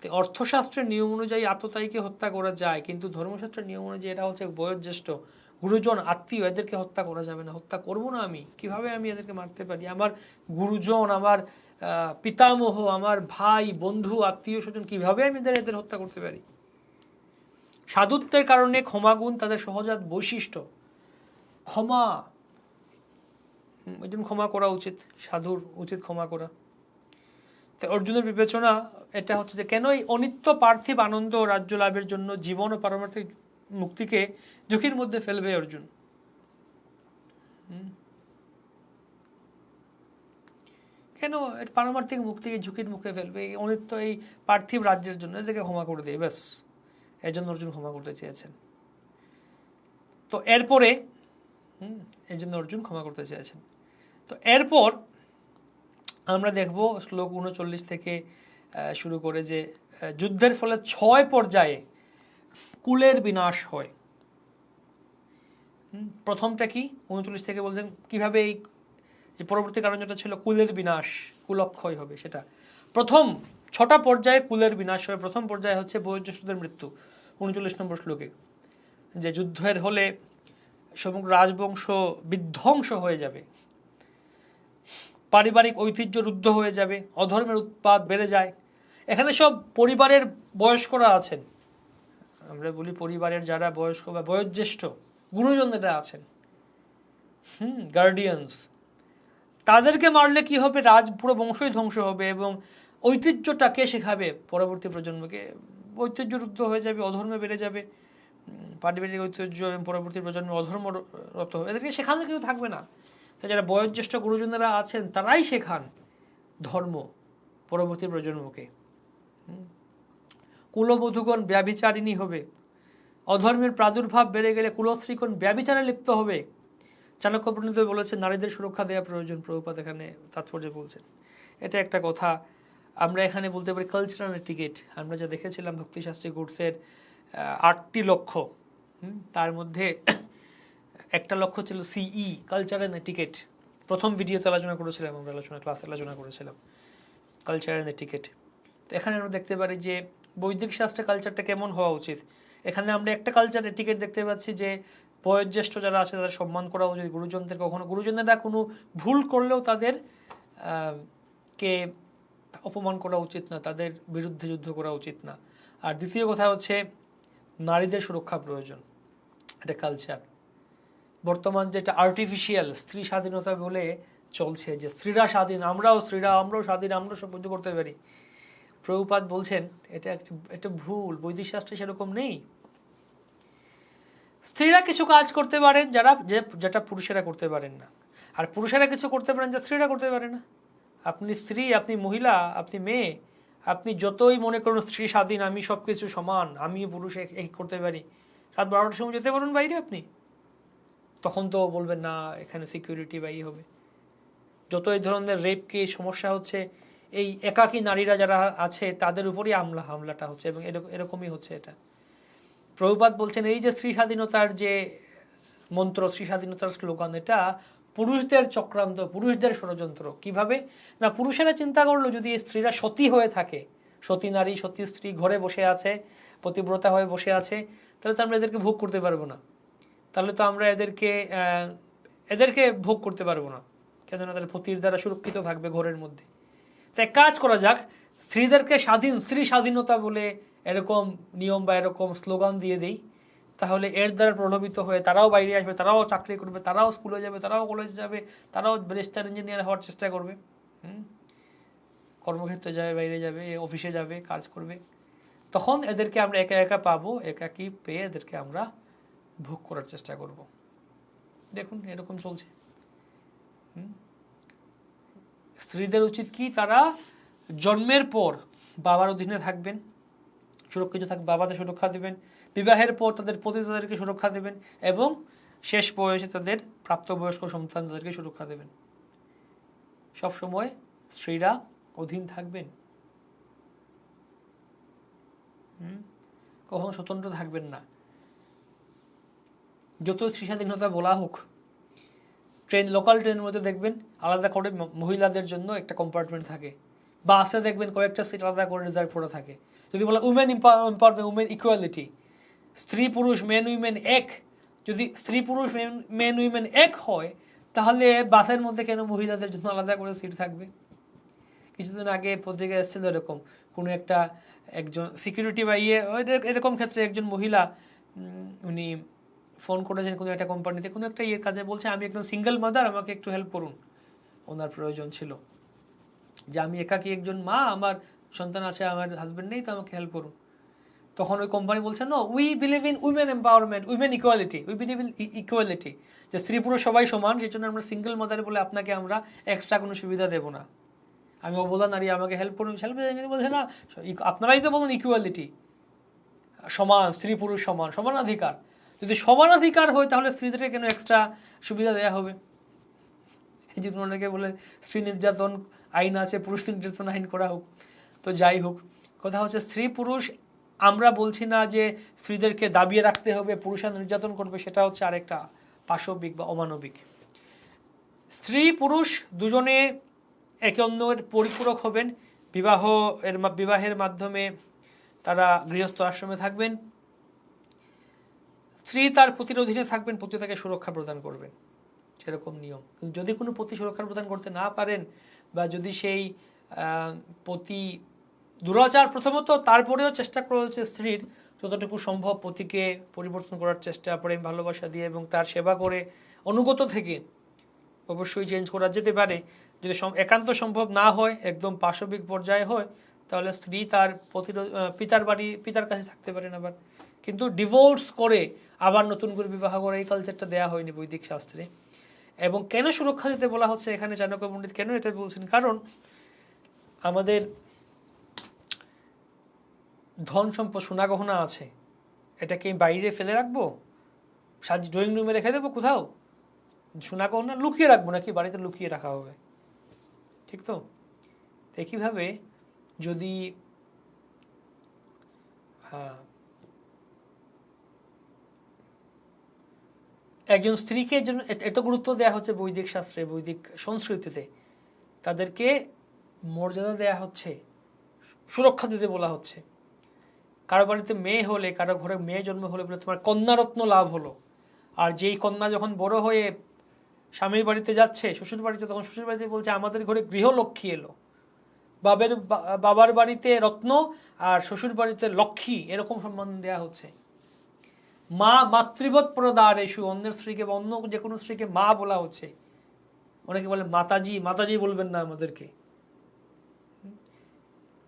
তো অর্থশাস্ত্রের নিয়ম অনুযায়ী আততায়ীকে হত্যা করা যায়, কিন্তু ধর্মশাস্ত্রের নিয়ম অনুযায়ী এরা হচ্ছে বয়োজ্যেষ্ঠ, গুরুজন, আত্মীয়, এদেরকে হত্যা করা যাবে না। হত্যা করবো না আমি, কিভাবে আমি এদেরকে মারতে পারি? আমার গুরুজন, আমার পিতামহ, আমার ভাই, বন্ধু, আত্মীয় স্বজন, কিভাবে আমি এদের হত্যা করতে পারি? সাধুত্বের কারণে ক্ষমাগুণ তাদের সহজাত বৈশিষ্ট্য। ক্ষমা, ওই জন্য ক্ষমা করা উচিত, সাধুর উচিত ক্ষমা করা। তো অর্জুনের বিবেচনা এটা হচ্ছে যে কেন এই অনিত্য পার্থিব আনন্দ ও রাজ্য লাভের জন্য জীবন ও পারমার্থিক মুক্তিকে ঝুঁকির মধ্যে ফেলবে অর্জুন। কেন পারমার্থিক মুক্তিকে ঝুঁকির মুখে ফেলবে? এই অনিত্য, এই পার্থিব রাজ্যের জন্য এদেরকে ক্ষমা করে দিয়ে ব্যাস, এর জন্য অর্জুন ক্ষমা করতে চেয়েছেন। তো এরপরে এই জন্য অর্জুন ক্ষমা করতে চেয়েছেন। তো এরপর আমরা দেখব শ্লোক 39 থেকে শুরু করে যে যুদ্ধের ফলে 6 পর্যায়ে কুলের বিনাশ হয়। প্রথমটা কি 39 থেকে বলছেন কিভাবে এই যে পরবর্তী কারণ যেটা ছিল কুলের বিনাশ, কুলক্ষয় হবে, সেটা প্রথম 6টা পর্যায়ে কুলের বিনাশ হবে। প্রথম পর্যায়ে হচ্ছে বয়োজ্যেষ্ঠদের মৃত্যু 39 নম্বর শ্লোকে, যে যুদ্ধের হলে সমগ্র রাজবংশ বিধ্বংস হয়ে যাবে, পারিবারিক ঐতিহ্য রুদ্ধ হয়ে যাবে, অধর্মের উৎপাত বেড়ে যায়। এখানে সব পরিবারের বয়স্করা আছেন, আমরা বলি পরিবারের যারা বয়স্ক বা বয়োজ্যেষ্ঠ গুরুজনেরা আছেন, গার্ডিয়ানস, তাদেরকে মারলে কি হবে? পুরো বংশই ধ্বংস হবে, এবং ঐতিহ্যটা কে শেখাবে পরবর্তী প্রজন্মকে? ঐতিহ্য রুদ্ধ হয়ে যাবে, অধর্মে বেড়ে যাবে, পারিবারিক ঐতিহ্য এবং পরবর্তী প্রজন্ম অধর্মরত হবে, এদেরকে শেখানো কেউ থাকবে না। তাই যারা বয়োজ্যেষ্ঠ গুরুজনেরা আছেন তারাই শেখান ধর্ম পরবর্তী প্রজন্মকে। কুলবধূগণ ব্যভিচারিণী হবে, অধর্মের প্রাদুর্ভাব বেড়ে গেলে কুলস্ত্রীগণ ব্যভিচারে লিপ্ত হবে, চাণক্য পণ্ডিত বলেছেন নারীদের সুরক্ষা দেওয়া প্রয়োজন, প্রভুপাদ এখানে তাৎপর্য বলছেন। এটা একটা কথা। আমরা এখানে বলতে পারি কালচারাল এটিকেট। আমরা যা দেখেছিলাম ভক্তিশাস্ত্রী কোর্সের 8টি লক্ষ্য, তার মধ্যে একটা লক্ষ্য ছিল সিই, কালচারাল এটিকেট। প্রথম ভিডিওতে আলোচনা করেছিলাম, আমরা ক্লাসে আলোচনা করেছিলাম কালচারাল এটিকেট। তো এখানে আমরা দেখতে পারি যে বৈদিক শাস্ত্রে কালচারটা কেমন হওয়া উচিত। এখানে আমরা একটা কালচার এটিকেট দেখতে পাচ্ছি যে বয়োজ্যেষ্ঠ যারা আছে তাদের সম্মান করা উচিত, গুরুজনদের কখনো গুরুজনেরা কোনো ভুল করলেও তাদের কে অপমান করা উচিত না, তাদের বিরুদ্ধে যুদ্ধ করা উচিত না। আর দ্বিতীয় কথা হচ্ছে নারীদের সুরক্ষা প্রয়োজন, এটা কালচার। বর্তমান যেটা আর্টিফিশিয়াল স্ত্রী স্বাধীনতা বলে চলছে, যে স্ত্রীরা স্বাধীন, আমরাও স্বাধীন, আমরা সব কিছু করতে পারি, প্রভুপাদ বলছেন এটা ভুল। বৈদিক শাস্ত্রে সেরকম নেই। স্ত্রীরা কিছু কাজ করতে পারেন যেটা পুরুষেরা করতে পারেন না, আর পুরুষেরা কিছু করতে পারেন যা স্ত্রীরা করতে পারে না। আপনি স্ত্রী, আপনি মহিলা, আপনি মেয়ে, আপনি যতই মনে করুন স্ত্রী স্বাধীন, আমি সব কিছু সমান, আমি পুরুষ এই করতে পারি, রাত 12টার সময় যেতে পারুন বাইরে আপনি, তখন তো বলবেন না এখানে সিকিউরিটি বা হবে। যত এই ধরনের রেপ কেস সমস্যা হচ্ছে, এই একাকী নারীরা যারা আছে তাদের উপরই হামলাটা হচ্ছে, এবং এরকমই হচ্ছে। এটা প্রভুপাদ বলছেন এই যে স্ত্রী স্বাধীনতার যে মন্ত্র, স্ত্রী স্বাধীনতার স্লোগান, এটা পুরুষদের চক্রান্ত, পুরুষদের ষড়যন্ত্র। কিভাবে না, পুরুষেরা চিন্তা করলো যদি স্ত্রীরা সতী হয়ে থাকে, সতী নারী, সতী স্ত্রী ঘরে বসে আছে, পতিব্রতা হয়ে বসে আছে, তাহলে তো আমরা এদেরকে ভোগ করতে পারবো না, তাহলে তো আমরা এদেরকে ভোগ করতে পারবো না, কেননা তাদের পতির দ্বারা সুরক্ষিত থাকবে ঘরের মধ্যে। তাই কাজ করা যাক, স্ত্রীদেরকে স্ত্রী স্বাধীনতা বলে এরকম নিয়ম বা এরকম স্লোগান দিয়ে দেই, তাহলে এর দ্বারা প্রভাবিত হয়ে তারাও বাইরে আসবে, তারাও চাকরি করবে, তারাও স্কুলে যাবে, তারাও কলেজে যাবে, তারাও ব্যারিস্টার ইঞ্জিনিয়ার হওয়ার চেষ্টা করবে, কর্মক্ষেত্রে যাবে, বাইরে যাবে, অফিসে যাবে, কাজ করবে। তখন এদেরকে আমরা একা একা পাবো, একাকি পেয়ে এদেরকে আমরা ভোগ করার চেষ্টা করব। দেখুন এরকম চলছে। স্ত্রীদের উচিত কি, তারা জন্মের পর বাবার অধীনে থাকবেন, সুরক্ষিত থাকবে, বাবাদের সুরক্ষা দেবেন, বিবাহের পর তাদের পতি তাদেরকে সুরক্ষা দেবেন, এবং শেষ বয়সে তাদের প্রাপ্তবয়স্ক সন্তান তাদেরকে সুরক্ষা দেবেন। সবসময় স্ত্রীরা অধীন থাকবেন, কখনো স্বতন্ত্র থাকবেন না। যত স্ত্রী স্বাধীনতা বলা হোক, লোকাল ট্রেনের মধ্যে দেখবেন আলাদা করে মহিলাদের জন্য একটা কম্পার্টমেন্ট থাকে, বাসে দেখবেন কয়েকটা সিট আলাদা করে রিজার্ভ করা থাকে। যদি বলা উমেন এম্পাওয়ারমেন্ট, উমেন ইকুয়ালিটি, স্ত্রী পুরুষ মেন উইমেন এক, যদি স্ত্রী পুরুষ মেন উইমেন এক হয়, তাহলে বাসের মধ্যে কেন মহিলাদের জন্য আলাদা করে সিট থাকবে? কিছুদিন আগে পত্রিকা এসেছিল এরকম, কোনো একজন সিকিউরিটি বা এরকম ক্ষেত্রে একজন মহিলা, উনি ফোন করেছেন কোনো একটা কোম্পানিতে, কোনো একটা কাজে, বলছে আমি একজন সিঙ্গেল মাদার, আমাকে একটু হেল্প করুন। ওনার প্রয়োজন ছিল যে আমি একাকী একজন মা, আমার সন্তান আছে, আমার হাজব্যান্ড নেই, তো আমাকে হেল্প করুন। তখন ওই কোম্পানি বলছে no, we believe in women empowerment, women equality, we believe in equality, যে স্ত্রী পুরুষ সবাই সমান, সেই জন্য আমরা সিঙ্গেল মাদার বলে আপনাকে আমরা এক্সট্রা কোনো সুবিধা দেবো না। আমি অবলা নারী, আমাকে হেল্প করুন। বলছে না, আপনারাই তো বলুন ইকুয়ালিটি, সমান, স্ত্রী পুরুষ সমান, সমানাধিকার। যদি সমানাধিকার হয় তাহলে স্ত্রীদেরকে কেন এক্সট্রা সুবিধা দেওয়া হবে? এই যদি অনেকে বলে স্ত্রী নির্যাতন আইন আছে, পুরুষ নির্যাতন আইন করা হোক, তো যাই হোক, কথা হচ্ছে স্ত্রী পুরুষ, আমরা বলছি না যে স্ত্রীদেরকে দাবিয়ে রাখতে হবে, পুরুষরা নির্যাতন করবে, সেটা হচ্ছে আরেকটা পাশবিক বা অমানবিক। স্ত্রী পুরুষ দুজনে একে অন্যের পরিপূরক হবেন, বিবাহের মাধ্যমে তারা গৃহস্থ আশ্রমে থাকবেন, স্ত্রী তার পতির অধীনে থাকবেন, পতি তাকে সুরক্ষা প্রদান করবেন, সেরকম নিয়ম। কিন্তু যদি কোনো পতি সুরক্ষা প্রদান করতে না পারেন, বা যদি সেই পতি দুরাচার, প্রথমত তারপরেও চেষ্টা করা হচ্ছে স্ত্রীর যতটুকু সম্ভব পতিকে পরিবর্তন করার চেষ্টা, প্রেম ভালোবাসা দিয়ে এবং তার সেবা করে অনুগত থেকে অবশ্যই চেঞ্জ করা যেতে পারে। যদি একান্ত সম্ভব না হয়, একদম পাশবিক পর্যায়ে হয়, তাহলে স্ত্রী তার পিতার কাছে থাকতে পারেন আবার। কিন্তু ডিভোর্স করে আবার নতুন করে বিবাহ করে এই কালচারটা দেওয়া হয়নি বৈদিক শাস্ত্রে। এবং কেন সুরক্ষা দিতে বলা হচ্ছে এখানে চাণক্য পণ্ডিত কেন এটা বলছেন? কারণ আমাদের ধন সম্পদ, সোনা গহনা আছে, এটাকে বাইরে ফেলে রাখবো, ড্রয়িং রুমে রেখে দেবো কোথাও? সোনা গহনা লুকিয়ে রাখবো নাকি, বাড়িতে লুকিয়ে রাখা হবে, ঠিক তো? একইভাবে যদি একজন স্ত্রীকে জন্য এত গুরুত্ব দেওয়া হচ্ছে বৈদিক শাস্ত্রে, বৈদিক সংস্কৃতিতে, তাদেরকে মর্যাদা দেয়া হচ্ছে, সুরক্ষা দিতে বলা হচ্ছে। কারো বাড়িতে মেয়ে হলে, কারো ঘরে মেয়ে জন্ম হলে বলে তোমার কন্যারত্ন লাভ হলো, আর যেই কন্যা যখন বড় হয়ে স্বামীর বাড়িতে যাচ্ছে, শ্বশুর বাড়িতে, তখন শ্বশুর বাড়িতে বলছে আমাদের ঘরে গৃহলক্ষ্মী এলো। বাবার বাড়িতে রত্ন আর শ্বশুর বাড়িতে লক্ষ্মী, এরকম সম্মান দেওয়া হচ্ছে। মা মাতৃবৎ প্রদারেষু, অন্যের স্ত্রীকে বা অন্য যে কোনো স্ত্রীকে মা বলা হচ্ছে। অনেকে বলে মাতাজি, মাতাজি বলবেন না আমাদেরকে।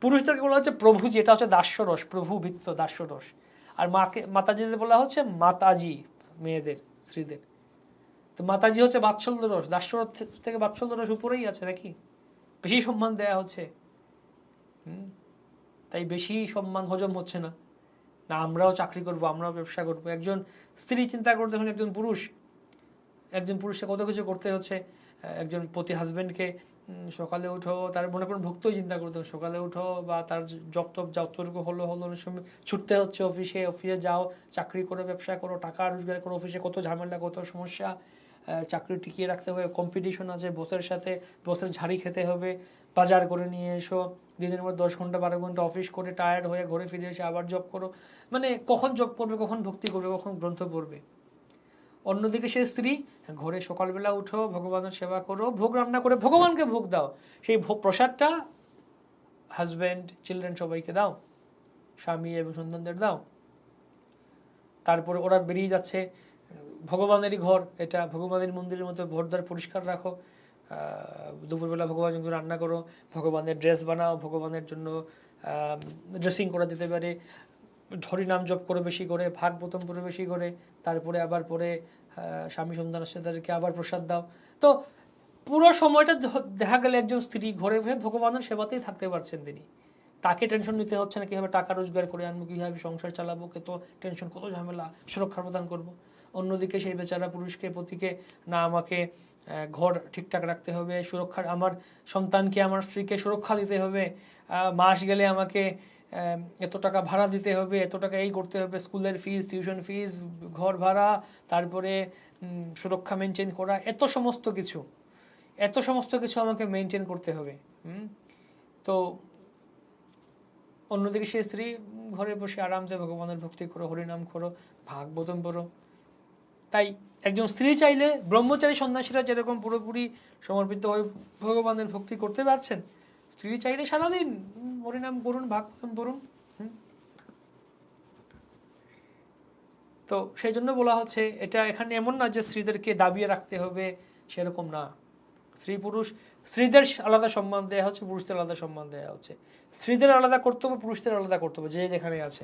পুরুষদেরকে বলা হচ্ছে প্রভু, যেটা হচ্ছে দাস্যরস, প্রভু ভিত্ত দাস্যরস। আর মাকে মাতাজিদের বলা হচ্ছে মাতাজি, মেয়েদের, স্ত্রীদের। তো মাতাজি হচ্ছে বাৎসল্য রস, দাস্যরস থেকে বাৎসল্য রস উপরেই আছে নাকি, বেশি সম্মান দেয়া হচ্ছে। তাই বেশি সম্মান হজম হচ্ছে না। না আমরাও চাকরি করব, আমরাও ব্যবসা করব। একজন স্ত্রী চিন্তা করতে হলে একজন পুরুষকে কত কিছু করতে হচ্ছে। একজন প্রতি হাজব্যান্ডকে সকালে উঠো, তার মনে করেন ভক্তই চিন্তা করতে হবে, সকালে উঠো বা তার জব টপ যতটুকু হলো অনেক সময় ছুটতে হচ্ছে অফিসে যাও, চাকরি করো, ব্যবসা করো, টাকা রোজগার করো, অফিসে কত ঝামেলা, কত সমস্যা, চাকরি টিকিয়ে রাখতে হবে, কম্পিটিশন আছে বসের সাথে, বসের ঝাড়ি খেতে হবে, বাজার করে নিয়ে এসো, দিনের মধ্যে 10 ঘন্টা 12 ঘন্টা অফিস করে টায়ার্ড হয়ে ঘরে ফিরে এসে আবার জব করো। মানে কখন জব করবে, কখন ভক্তি করবে, কখন গ্রন্থ পড়বে। অন্যদিকে সে স্ত্রী ঘরে সকালবেলা উঠো, ভগবানের সেবা করো, ভোগ রান্না করে ভগবানকে ভোগ দাও, সেই প্রসাদটা হাজব্যান্ড, চিলড্রেন সবাইকে দাও, স্বামী এবং সন্তানদের দাও। তারপরে ওরা বেরিয়ে যাচ্ছে, ভগবানেরই ঘর এটা, ভগবানের মন্দিরের মতো ঘরদ্বার পরিষ্কার রাখো, দুপুরবেলা ভগবানের জন্য রান্না করো, ভগবানের ড্রেস বানাও, ভগবানের জন্য ড্রেসিং করা দিতে পারে, হরি নাম জপ করো বেশি করে, ভাগবতম পড়ো বেশি করে, তারপরে আবার পরে স্বামী সন্তান আসছে তাদেরকে আবার প্রসাদ দাও। তো পুরো সময়টা দেখা গেলে একজন স্ত্রী ঘরে ভগবানের সেবাতেই থাকতে পারছেন তিনি। তাকে টেনশন নিতে হচ্ছে না কীভাবে টাকা রোজগার করে আনবো, কীভাবে সংসার চালাবো, কত টেনশন, কত ঝামেলা, সুরক্ষা প্রদান করব। অন্যদিকে সেই বেচারা পুরুষকে পতিকে না আমাকে ঘর ঠিকঠাক রাখতে হবে, সুরক্ষার, আমার সন্তানকে, আমার স্ত্রীকে সুরক্ষা দিতে হবে, মাস গেলে আমাকে এত টাকা ভাড়া দিতে হবে, এত টাকা এই করতে হবে, স্কুলের ফিজ, টিউশন ফিজ, ঘর ভাড়া, তারপরে সুরক্ষা মেনটেন করা, এত সমস্ত কিছু আমাকে মেনটেন করতে হবে। তো অন্যদিকে সে স্ত্রী ঘরে বসে আরামসে ভগবানের ভক্তি করো, হরিনাম করো, ভাগবতম পড়ো। তাই একজন স্ত্রী চাইলে, ব্রহ্মচারী সন্ন্যাসীরা যেরকম পুরোপুরি সমর্পিত হয়ে ভগবানের ভক্তি করতে পারছেন, স্ত্রী চাইলে সারাদিন হরিনাম করুন, ভাগবতম পড়ুন। তো সেই জন্য বলা হচ্ছে, এটা এখানে এমন না যে স্ত্রীদেরকে দাবিয়ে রাখতে হবে, সেরকম না। স্ত্রী পুরুষ, স্ত্রীদের আলাদা সম্মান দেওয়া হচ্ছে, পুরুষদের আলাদা সম্মান দেওয়া হচ্ছে। স্ত্রীদের আলাদা কর্তব্য, পুরুষদের আলাদা কর্তব্য, যে যেখানে আছে।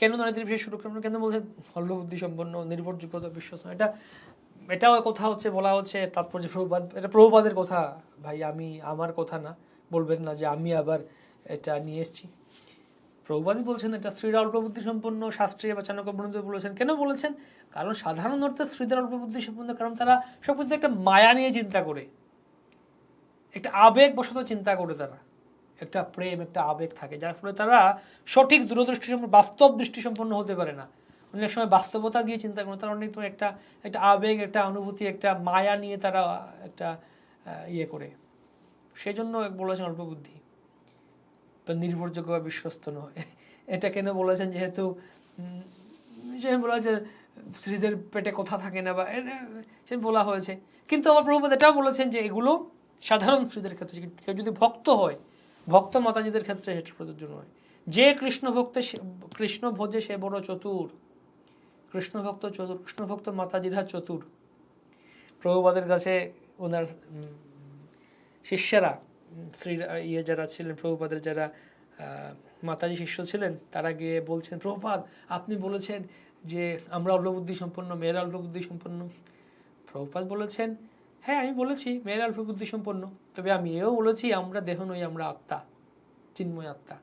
কেন নারীদের বিশেষ সুরক্ষা, কেন বলছেন হল্লবুদ্ধি সম্পন্ন, নির্ভরযোগ্যতা, বিশ্বস্ত, এটাও কথা হচ্ছে, বলা হচ্ছে তাৎপর্য প্রভুপাদ, এটা প্রভুপাদের কথা ভাই, আমার কথা না, বলবেন না যে আমি আবার এটা নিয়ে এসেছি। প্রভুপাদই বলছেন এটা স্ত্রীরা অল্প বুদ্ধি সম্পন্ন, শাস্ত্রী বা চাণক্য বলেছেন। কেন বলেছেন? কারণ সাধারণ অর্থে স্ত্রীদের অল্প বুদ্ধি সম্পন্ন, কারণ তারা সব কিছু একটা মায়া নিয়ে চিন্তা করে, একটা আবেগ বশত চিন্তা করে, তারা একটা প্রেম, একটা আবেগ থাকে, যার ফলে তারা সঠিক দূরদৃষ্টি সম্পন্ন, বাস্তব দৃষ্টি সম্পন্ন হতে পারে না। অনেক সময় বাস্তবতা দিয়ে চিন্তা করে, তারা অনেক একটা আবেগ, একটা অনুভূতি, একটা মায়া নিয়ে তারা একটা ইয়ে করে। সেই জন্য বলেছেন অল্প বুদ্ধি বা নির্ভরযোগ্য বা বিশ্বস্ত নয়। এটা কেন বলেছেন? যেহেতু বলা হয়েছে স্ত্রীদের পেটে কথা থাকে না, বা সে বলা হয়েছে। কিন্তু আমার প্রভুপাদ এটাও বলেছেন যে এগুলো সাধারণ স্ত্রীদের ক্ষেত্রে, কেউ যদি ভক্ত হয়, ভক্ত মাতাজিদের ক্ষেত্রে সেটা প্রযোজ্য নয়। যে কৃষ্ণ ভোজে সে বড় চতুর, কৃষ্ণ ভক্ত মাতাজিরা চতুর। প্রভুপাদের কাছে ওনার শিষ্যরা, যারা ছিলেন, প্রভুপাদের যারা মাতাজি শিষ্য ছিলেন, তারা গিয়ে বলছেন, প্রভুপাদ আপনি বলেছেন যে আমরা অল্পবুদ্ধি সম্পন্ন, মেয়েরা অল্পবুদ্ধি সম্পন্ন। প্রভুপাদ বলেছেন, হ্যাঁ আমি বলেছি মেয়েরা অল্পবুদ্ধি সম্পন্ন, তবে আমি এও বলেছি আমরা দেহ নই, আমরা আত্মা, চিন্ময় আত্মা।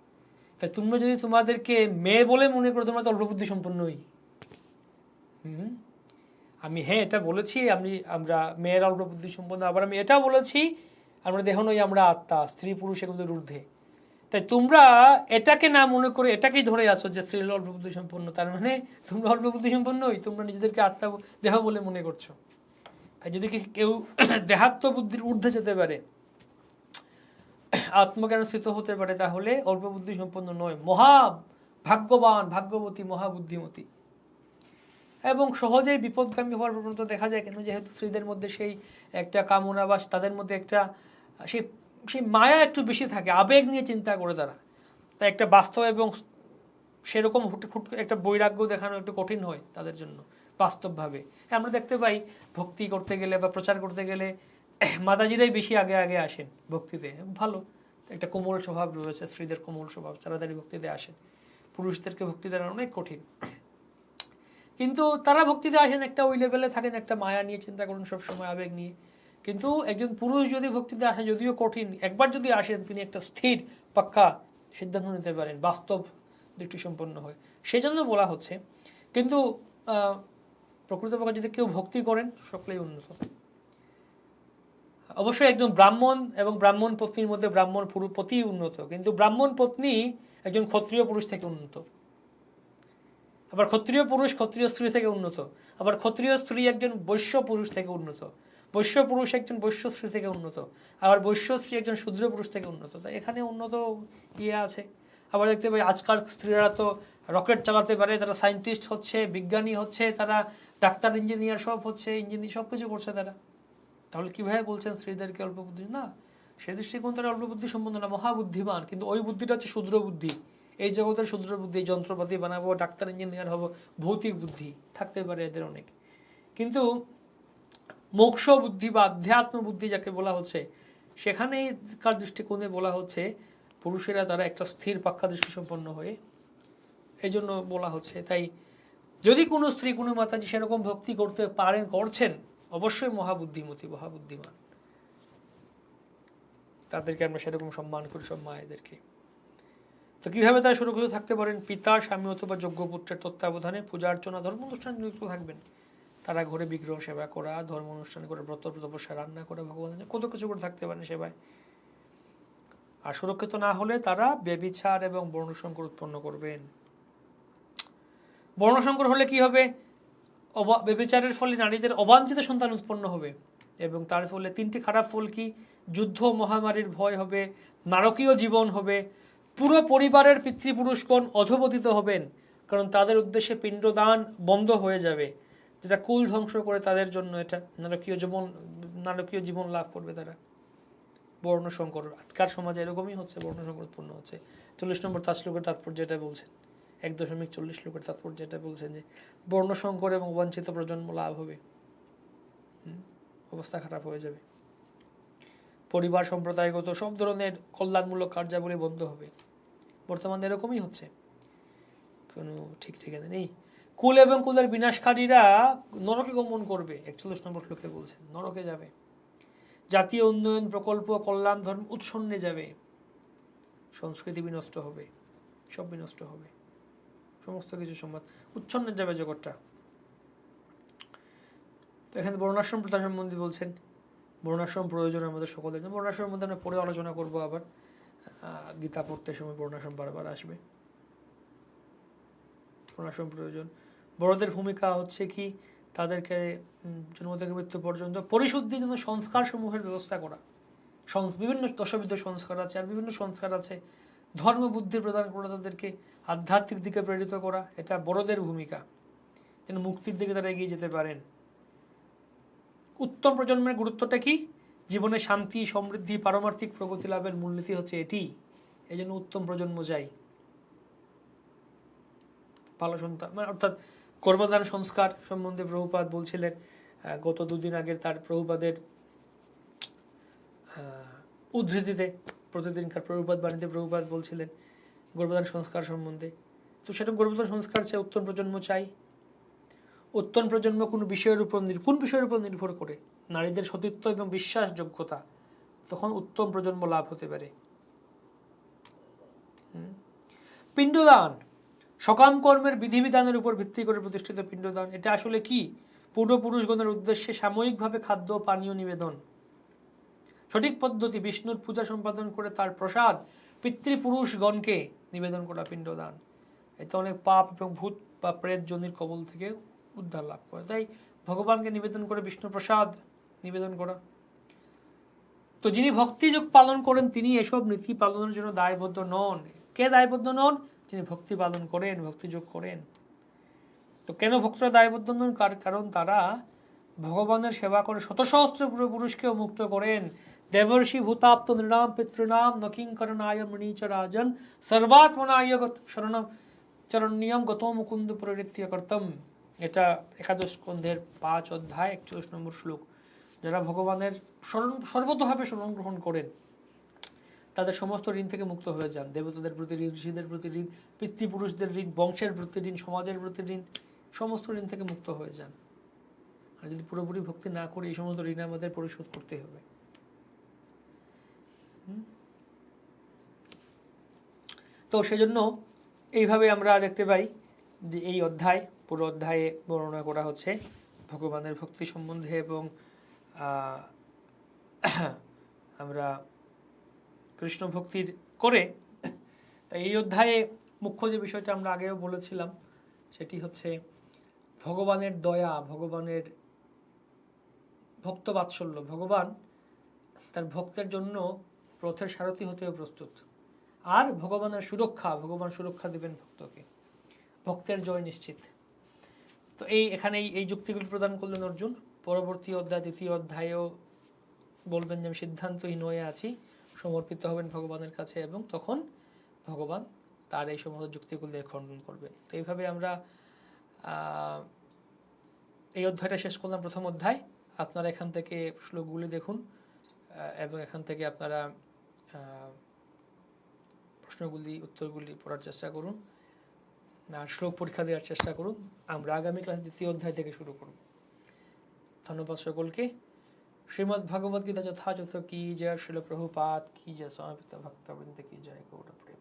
তাই তোমরা যদি তোমাদেরকে মেয়ে বলে মনে করো, তোমরা তো অল্পবুদ্ধি সম্পন্নই। আমি এটা বলেছি, আমরা মেয়েরা অল্প বুদ্ধি সম্পন্ন, আবার আমি এটা বলেছি আমরা দেহ নই, আমরা আত্মা, স্ত্রী পুরুষ এগুলোর ঊর্ধ্বে। তাই তোমরা এটাকে না মনে করে এটাকেই ধরে আসো যে স্ত্রী অল্প বুদ্ধি সম্পন্ন, তার মানে তোমরা অল্প বুদ্ধি সম্পন্নই, তোমরা নিজেদেরকে আত্মা দেহ বলে মনে করছো। তাই যদি কেউ দেহাত্ম বুদ্ধির ঊর্ধ্বে যেতে পারে, আত্মজ্ঞান স্থিত হতে পারে, তাহলে অল্প বুদ্ধি সম্পন্ন নয়, মহা ভাগ্যবান, ভাগ্যবতী, মহাবুদ্ধিমতী। এবং সহজেই বিপদগামী হওয়ার প্রবণতা দেখা যায়। কেন? যেহেতু স্ত্রীদের মধ্যে সেই একটা কামনা বা তাদের মধ্যে একটা সেই মায়া একটু বেশি থাকে, আবেগ নিয়ে চিন্তা করে তারা। তাই একটা বাস্তব এবং সেরকম একটা বৈরাগ্য দেখানো একটু কঠিন হয় তাদের জন্য বাস্তবভাবে। আমরা দেখতে পাই ভক্তি করতে গেলে বা প্রচার করতে গেলে মাতাজিরাই বেশি আগে আগে আসেন ভক্তিতে। ভালো, একটা কোমল স্বভাব রয়েছে স্ত্রীদের, কোমল স্বভাব, তাড়াতাড়ি ভক্তিতে আসেন। পুরুষদেরকে ভক্তি দেওয়া অনেক কঠিন, কিন্তু তারা ভক্তিতে আসেন একটা ওই লেভেলে থাকেন, একটা মায়া নিয়ে চিন্তা করুন সবসময়, আবেগ নিয়ে। কিন্তু একজন পুরুষ যদি ভক্তিতে আসে, যদিও কঠিন, একবার যদি আসেন তিনি একটা স্থির পাক্কা সিদ্ধান্ত নিতে পারেন, বাস্তব দৃষ্টি সম্পন্ন হয়। সেই জন্য বলা হচ্ছে। কিন্তু প্রকৃতপক্ষে যদি কেউ ভক্তি করেন সকলেই উন্নত। অবশ্যই একজন ব্রাহ্মণ এবং ব্রাহ্মণ পত্নীর মধ্যে ব্রাহ্মণ পতি উন্নত, কিন্তু ব্রাহ্মণ পত্নী একজন ক্ষত্রিয় পুরুষ থেকে উন্নত। আবার ক্ষত্রিয় পুরুষ ক্ষত্রিয় স্ত্রী থেকে উন্নত, আবার ক্ষত্রিয় স্ত্রী একজন বৈশ্য পুরুষ থেকে উন্নত, বৈশ্য পুরুষ একজন বৈশ্য স্ত্রী থেকে উন্নত, আবার বৈশ্য স্ত্রী একজন শূদ্র পুরুষ থেকে উন্নত। তাই এখানে উন্নত আছে। আবার দেখতে পাই আজকাল স্ত্রীরা তো রকেট চালাতে পারে, তারা সায়েন্টিস্ট হচ্ছে, বিজ্ঞানী হচ্ছে, তারা ডাক্তার, ইঞ্জিনিয়ার সব হচ্ছে, ইঞ্জিনিয়ার সব কিছু করছে তারা। তাহলে কিভাবে বলছেন স্ত্রীদেরকে অল্প বুদ্ধি? না, সে দৃষ্টিকোণ তারা অল্প বুদ্ধি সম্পন্ন না, মহাবুদ্ধিমান। কিন্তু ওই বুদ্ধিটা হচ্ছে শূদ্র বুদ্ধি, এই জগতের শূদ্র বুদ্ধি, যন্ত্রপাতি বানাবো, ডাক্তার ইঞ্জিনিয়ার হবো, ভৌতিক বুদ্ধি থাকতে পারে এদের অনেক। কিন্তু মোক্ষ বুদ্ধি বা আধ্যাত্ম বুদ্ধি যাকে বলা হচ্ছে, সেখানেই কার দৃষ্টিকোণে বলা হচ্ছে পুরুষেরা তারা একটা স্থির পাক্কা দৃষ্টি সম্পন্ন হয়ে, এই জন্য বলা হচ্ছে। তাই যদি কোনো স্ত্রী, কোনো মাতাজি সেরকম ভক্তি করতে পারেন, করছেন, অবশ্যই মহাবুদ্ধিমতী, মহাবুদ্ধিমান, তাদেরকে আমরা সেরকম সম্মান করি, সব মায়েদেরকে। তো কিভাবে তারা সুরক্ষিত থাকতে পারেন? পিতা, স্বামী অথবা যোগ্য পুত্রের তত্ত্বাবধানে পূজা অর্চনা, ধর্ম অনুষ্ঠানে নিযুক্ত থাকবেন। তারা ঘরে বিগ্রহ সেবা করা, ধর্ম অনুষ্ঠান করে, ব্রত তপস্যা, রান্না করে, ভগবানের কত কিছু করে থাকতে পারেন সেবায়। আর সুরক্ষিত না হলে তারা ব্যভিচার এবং বর্ণসংকর উৎপন্ন করবেন। বর্ণসংকর হলে কি হবে? ব্যভিচারের ফলে নারীদের অবাঞ্ছিত সন্তান উৎপন্ন হবে, এবং তার ফলে তিনটি খারাপ ফল কি? যুদ্ধ, মহামারীর ভয় হবে, নারকীয় জীবন হবে, পুরো পরিবারের পিতৃপুরুষগণ অধঃপতিত হবেন, কারণ তাদের উদ্দেশ্যে পিণ্ডদান বন্ধ হয়ে যাবে, যেটা কুল ধ্বংস করে তাদের জন্য এটা নারকীয় জীবন লাভ করবে তারা। বর্ণসংকর আজকাল সমাজে এরকমই হচ্ছে, বর্ণসংকর উৎপন্ন হচ্ছে। 40 নম্বর শ্লোকের তাৎপর্য এটা বলছেন, 1.40 শ্লোকের তাৎপর্য এটা বলছেন যে বর্ণসংকর এবং অবাঞ্ছিত প্রজন্ম লাভ হবে, অবস্থা খারাপ হয়ে যাবে। পরিবার সম্প্রদায়গত সব ধরনের কল্যাণমূলক কার্যাবলী বন্ধ হবে। বর্তমানে এরকমই হচ্ছে, কোনো ঠিক ঠিকানা নেই। কুল এবং কুলের বিনাশকারীরা নরকে গমন করবে, 41 নম্বর শ্লোকে বলছেন, নরকে যাবে। জাতীয় উন্নয়ন প্রকল্প, কল্যাণ, ধর্ম উৎসন্নে যাবে, সংস্কৃতি বিনষ্ট হবে, সব বিনষ্ট হবে, সমস্ত কিছু সম্বাদ উচ্ছন্নে যাবে জগৎটা। এখানে বর্ণাশ্রম প্রথা সম্বন্ধে বলছেন, বর্ণাশ্রম প্রয়োজন আমাদের সকলের। বর্ণাশ্রমের মধ্যে আমরা পরে আলোচনা করবো, আবার গীতা পড়তে সময় বর্ণাশ্রম বারবার আসবে। বর্ণাশ্রম প্রয়োজন। বড়দের ভূমিকা হচ্ছে কি? তাদেরকে জন্ম থেকে মৃত্যু পর্যন্ত পরিশুদ্ধির জন্য সংস্কার সমূহের ব্যবস্থা করা। বিভিন্ন দশবিধ সংস্কার আছে, আর বিভিন্ন সংস্কার আছে। ধর্ম বুদ্ধি প্রদান করা, তাদেরকে আধ্যাত্মিক দিকে প্রেরিত করা, এটা বড়দের ভূমিকা, যেন মুক্তির দিকে তারা এগিয়ে যেতে পারেন। উত্তম প্রজন্মের গুরুত্বটা কি? জীবনে শান্তি, সমৃদ্ধি, পারমার্থিক প্রগতি লাভের মূলনীতি হচ্ছে এটি। এই জন্য উত্তম প্রজন্ম চাই, ভালো সন্তান, অর্থাৎ গর্ভধান সংস্কার সম্বন্ধে প্রভুপাদ বলছিলেন গত 2 দিন আগের তার প্রভুপাদের উদ্ধৃতিতে, প্রতিদিনকার প্রভুপাদ বাণীতে প্রভুপাদ বলছিলেন গর্ভধান সংস্কার সম্বন্ধে। তো সেটা গর্ভধান সংস্কার চাই, উত্তম প্রজন্ম চাই। উত্তম প্রজন্ম কোন বিষয়ের উপর নির্ভর করে? নারীদের সতীত্ব এবং বিশ্বাসযোগ্যতা, তখন উত্তম প্রজন্ম লাভ হতে পারে। পিণ্ডদান, সকাম কর্মের বিধিবিধানের উপর ভিত্তি করে প্রতিষ্ঠিত পিণ্ডদান। এটা আসলে কি? পূর্বপুরুষগণের উদ্দেশ্যে সাময়িকভাবে খাদ্য পানীয় নিবেদন। সঠিক পদ্ধতি বিষ্ণুর পূজা সম্পাদন করে তার প্রসাদ পিতৃপুরুষগণকে নিবেদন করা পিণ্ডদান। এতে অনেক পাপ এবং ভূত বা প্রেত জনির কবল থেকে উদ্ধার লাভ করে। তাই ভগবানকে নিবেদন করে বিষ্ণু প্রসাদ নিবেদন করা। তো যিনি ভক্তিযোগ পালন করেন তিনি এসব নীতি পালনের জন্য দায়বদ্ধ নন। কে দায়বদ্ধ নন? যিনি ভক্তি পালন করেন, ভক্তিযোগ করেন। তো কেন ভক্তরা দায়বদ্ধ নন? কারণ তারা ভগবানের সেবা করে শত সহস্র পূর্বপুরুষকেও মুক্ত করেন। দেবর্ষি ভূতাপ্ত নৃণাম পিতৃণাম নকিঙ্করণায় মৃণীচ রাজন সর্বাত্মনায় শরণম চরণ্যম গত মুকুন্দ প্রবৃত্তি কর্তম। এটা একাদশ স্কন্ধের 5 অধ্যায় 41 নম্বর শ্লোক। যারা ভগবানের সর্বতভাবে শরণ গ্রহণ করেন তাদের সমস্ত ঋণ থেকে মুক্ত হয়ে যান। দেবতাদের প্রতি ঋণ, ঋষিদের প্রতি ঋণ, পিতৃপুরুষদের ঋণ, বংশের প্রতি ঋণ, সমাজের প্রতি ঋণ, সমস্ত ঋণ থেকে মুক্ত হয়ে যান। আর যদি পুরোপুরি ভক্তি না করি এই সমস্ত ঋণ আমাদের পরিশোধ করতে হবে। তো সেজন্য এইভাবে আমরা দেখতে পাই যে এই অধ্যায়, পুরো অধ্যায়ে বর্ণনা করা হচ্ছে ভগবানের ভক্তি সম্বন্ধে এবং আমরা কৃষ্ণ ভক্তির করে। তাই এই অধ্যায়ে মুখ্য যে বিষয়টা আমরা আগেও বলেছিলাম সেটি হচ্ছে ভগবানের দয়া, ভগবানের ভক্ত বাৎসল্য। ভগবান তার ভক্তের জন্য রথের সারথি হতেও প্রস্তুত। আর ভগবানের সুরক্ষা, ভগবান সুরক্ষা দেবেন ভক্তকে, ভক্তের জয় নিশ্চিত। তো এখানেই এই যুক্তিগুলি প্রদান করলেন অর্জুন। পরবর্তী অধ্যায়, তৃতীয় অধ্যায়েও বলবেন যে আমি সিদ্ধান্তহীন হয়ে আছি, সমর্পিত হবেন ভগবানের কাছে এবং তখন ভগবান তার এই সমস্ত যুক্তিগুলি খণ্ডন করবে। তো এইভাবে আমরা এই অধ্যায়টা শেষ করলাম, প্রথম অধ্যায়। আপনারা এখান থেকে শ্লোকগুলি দেখুন এবং এখান থেকে আপনারা প্রশ্নগুলি, উত্তরগুলি পড়ার চেষ্টা করুন আর শ্লোক পরীক্ষা দেওয়ার চেষ্টা করুন। আমরা আগামী ক্লাসে দ্বিতীয় অধ্যায় থেকে শুরু করব। ধন্যবাদ সকলকে। শ্রীমদ্ ভগবদ্গীতা যথাযথ কি জয়, শিল প্রভুপাদ কি জয়, স্বামী ভক্তবৃন্দ কি জয়, গৌর প্রেম।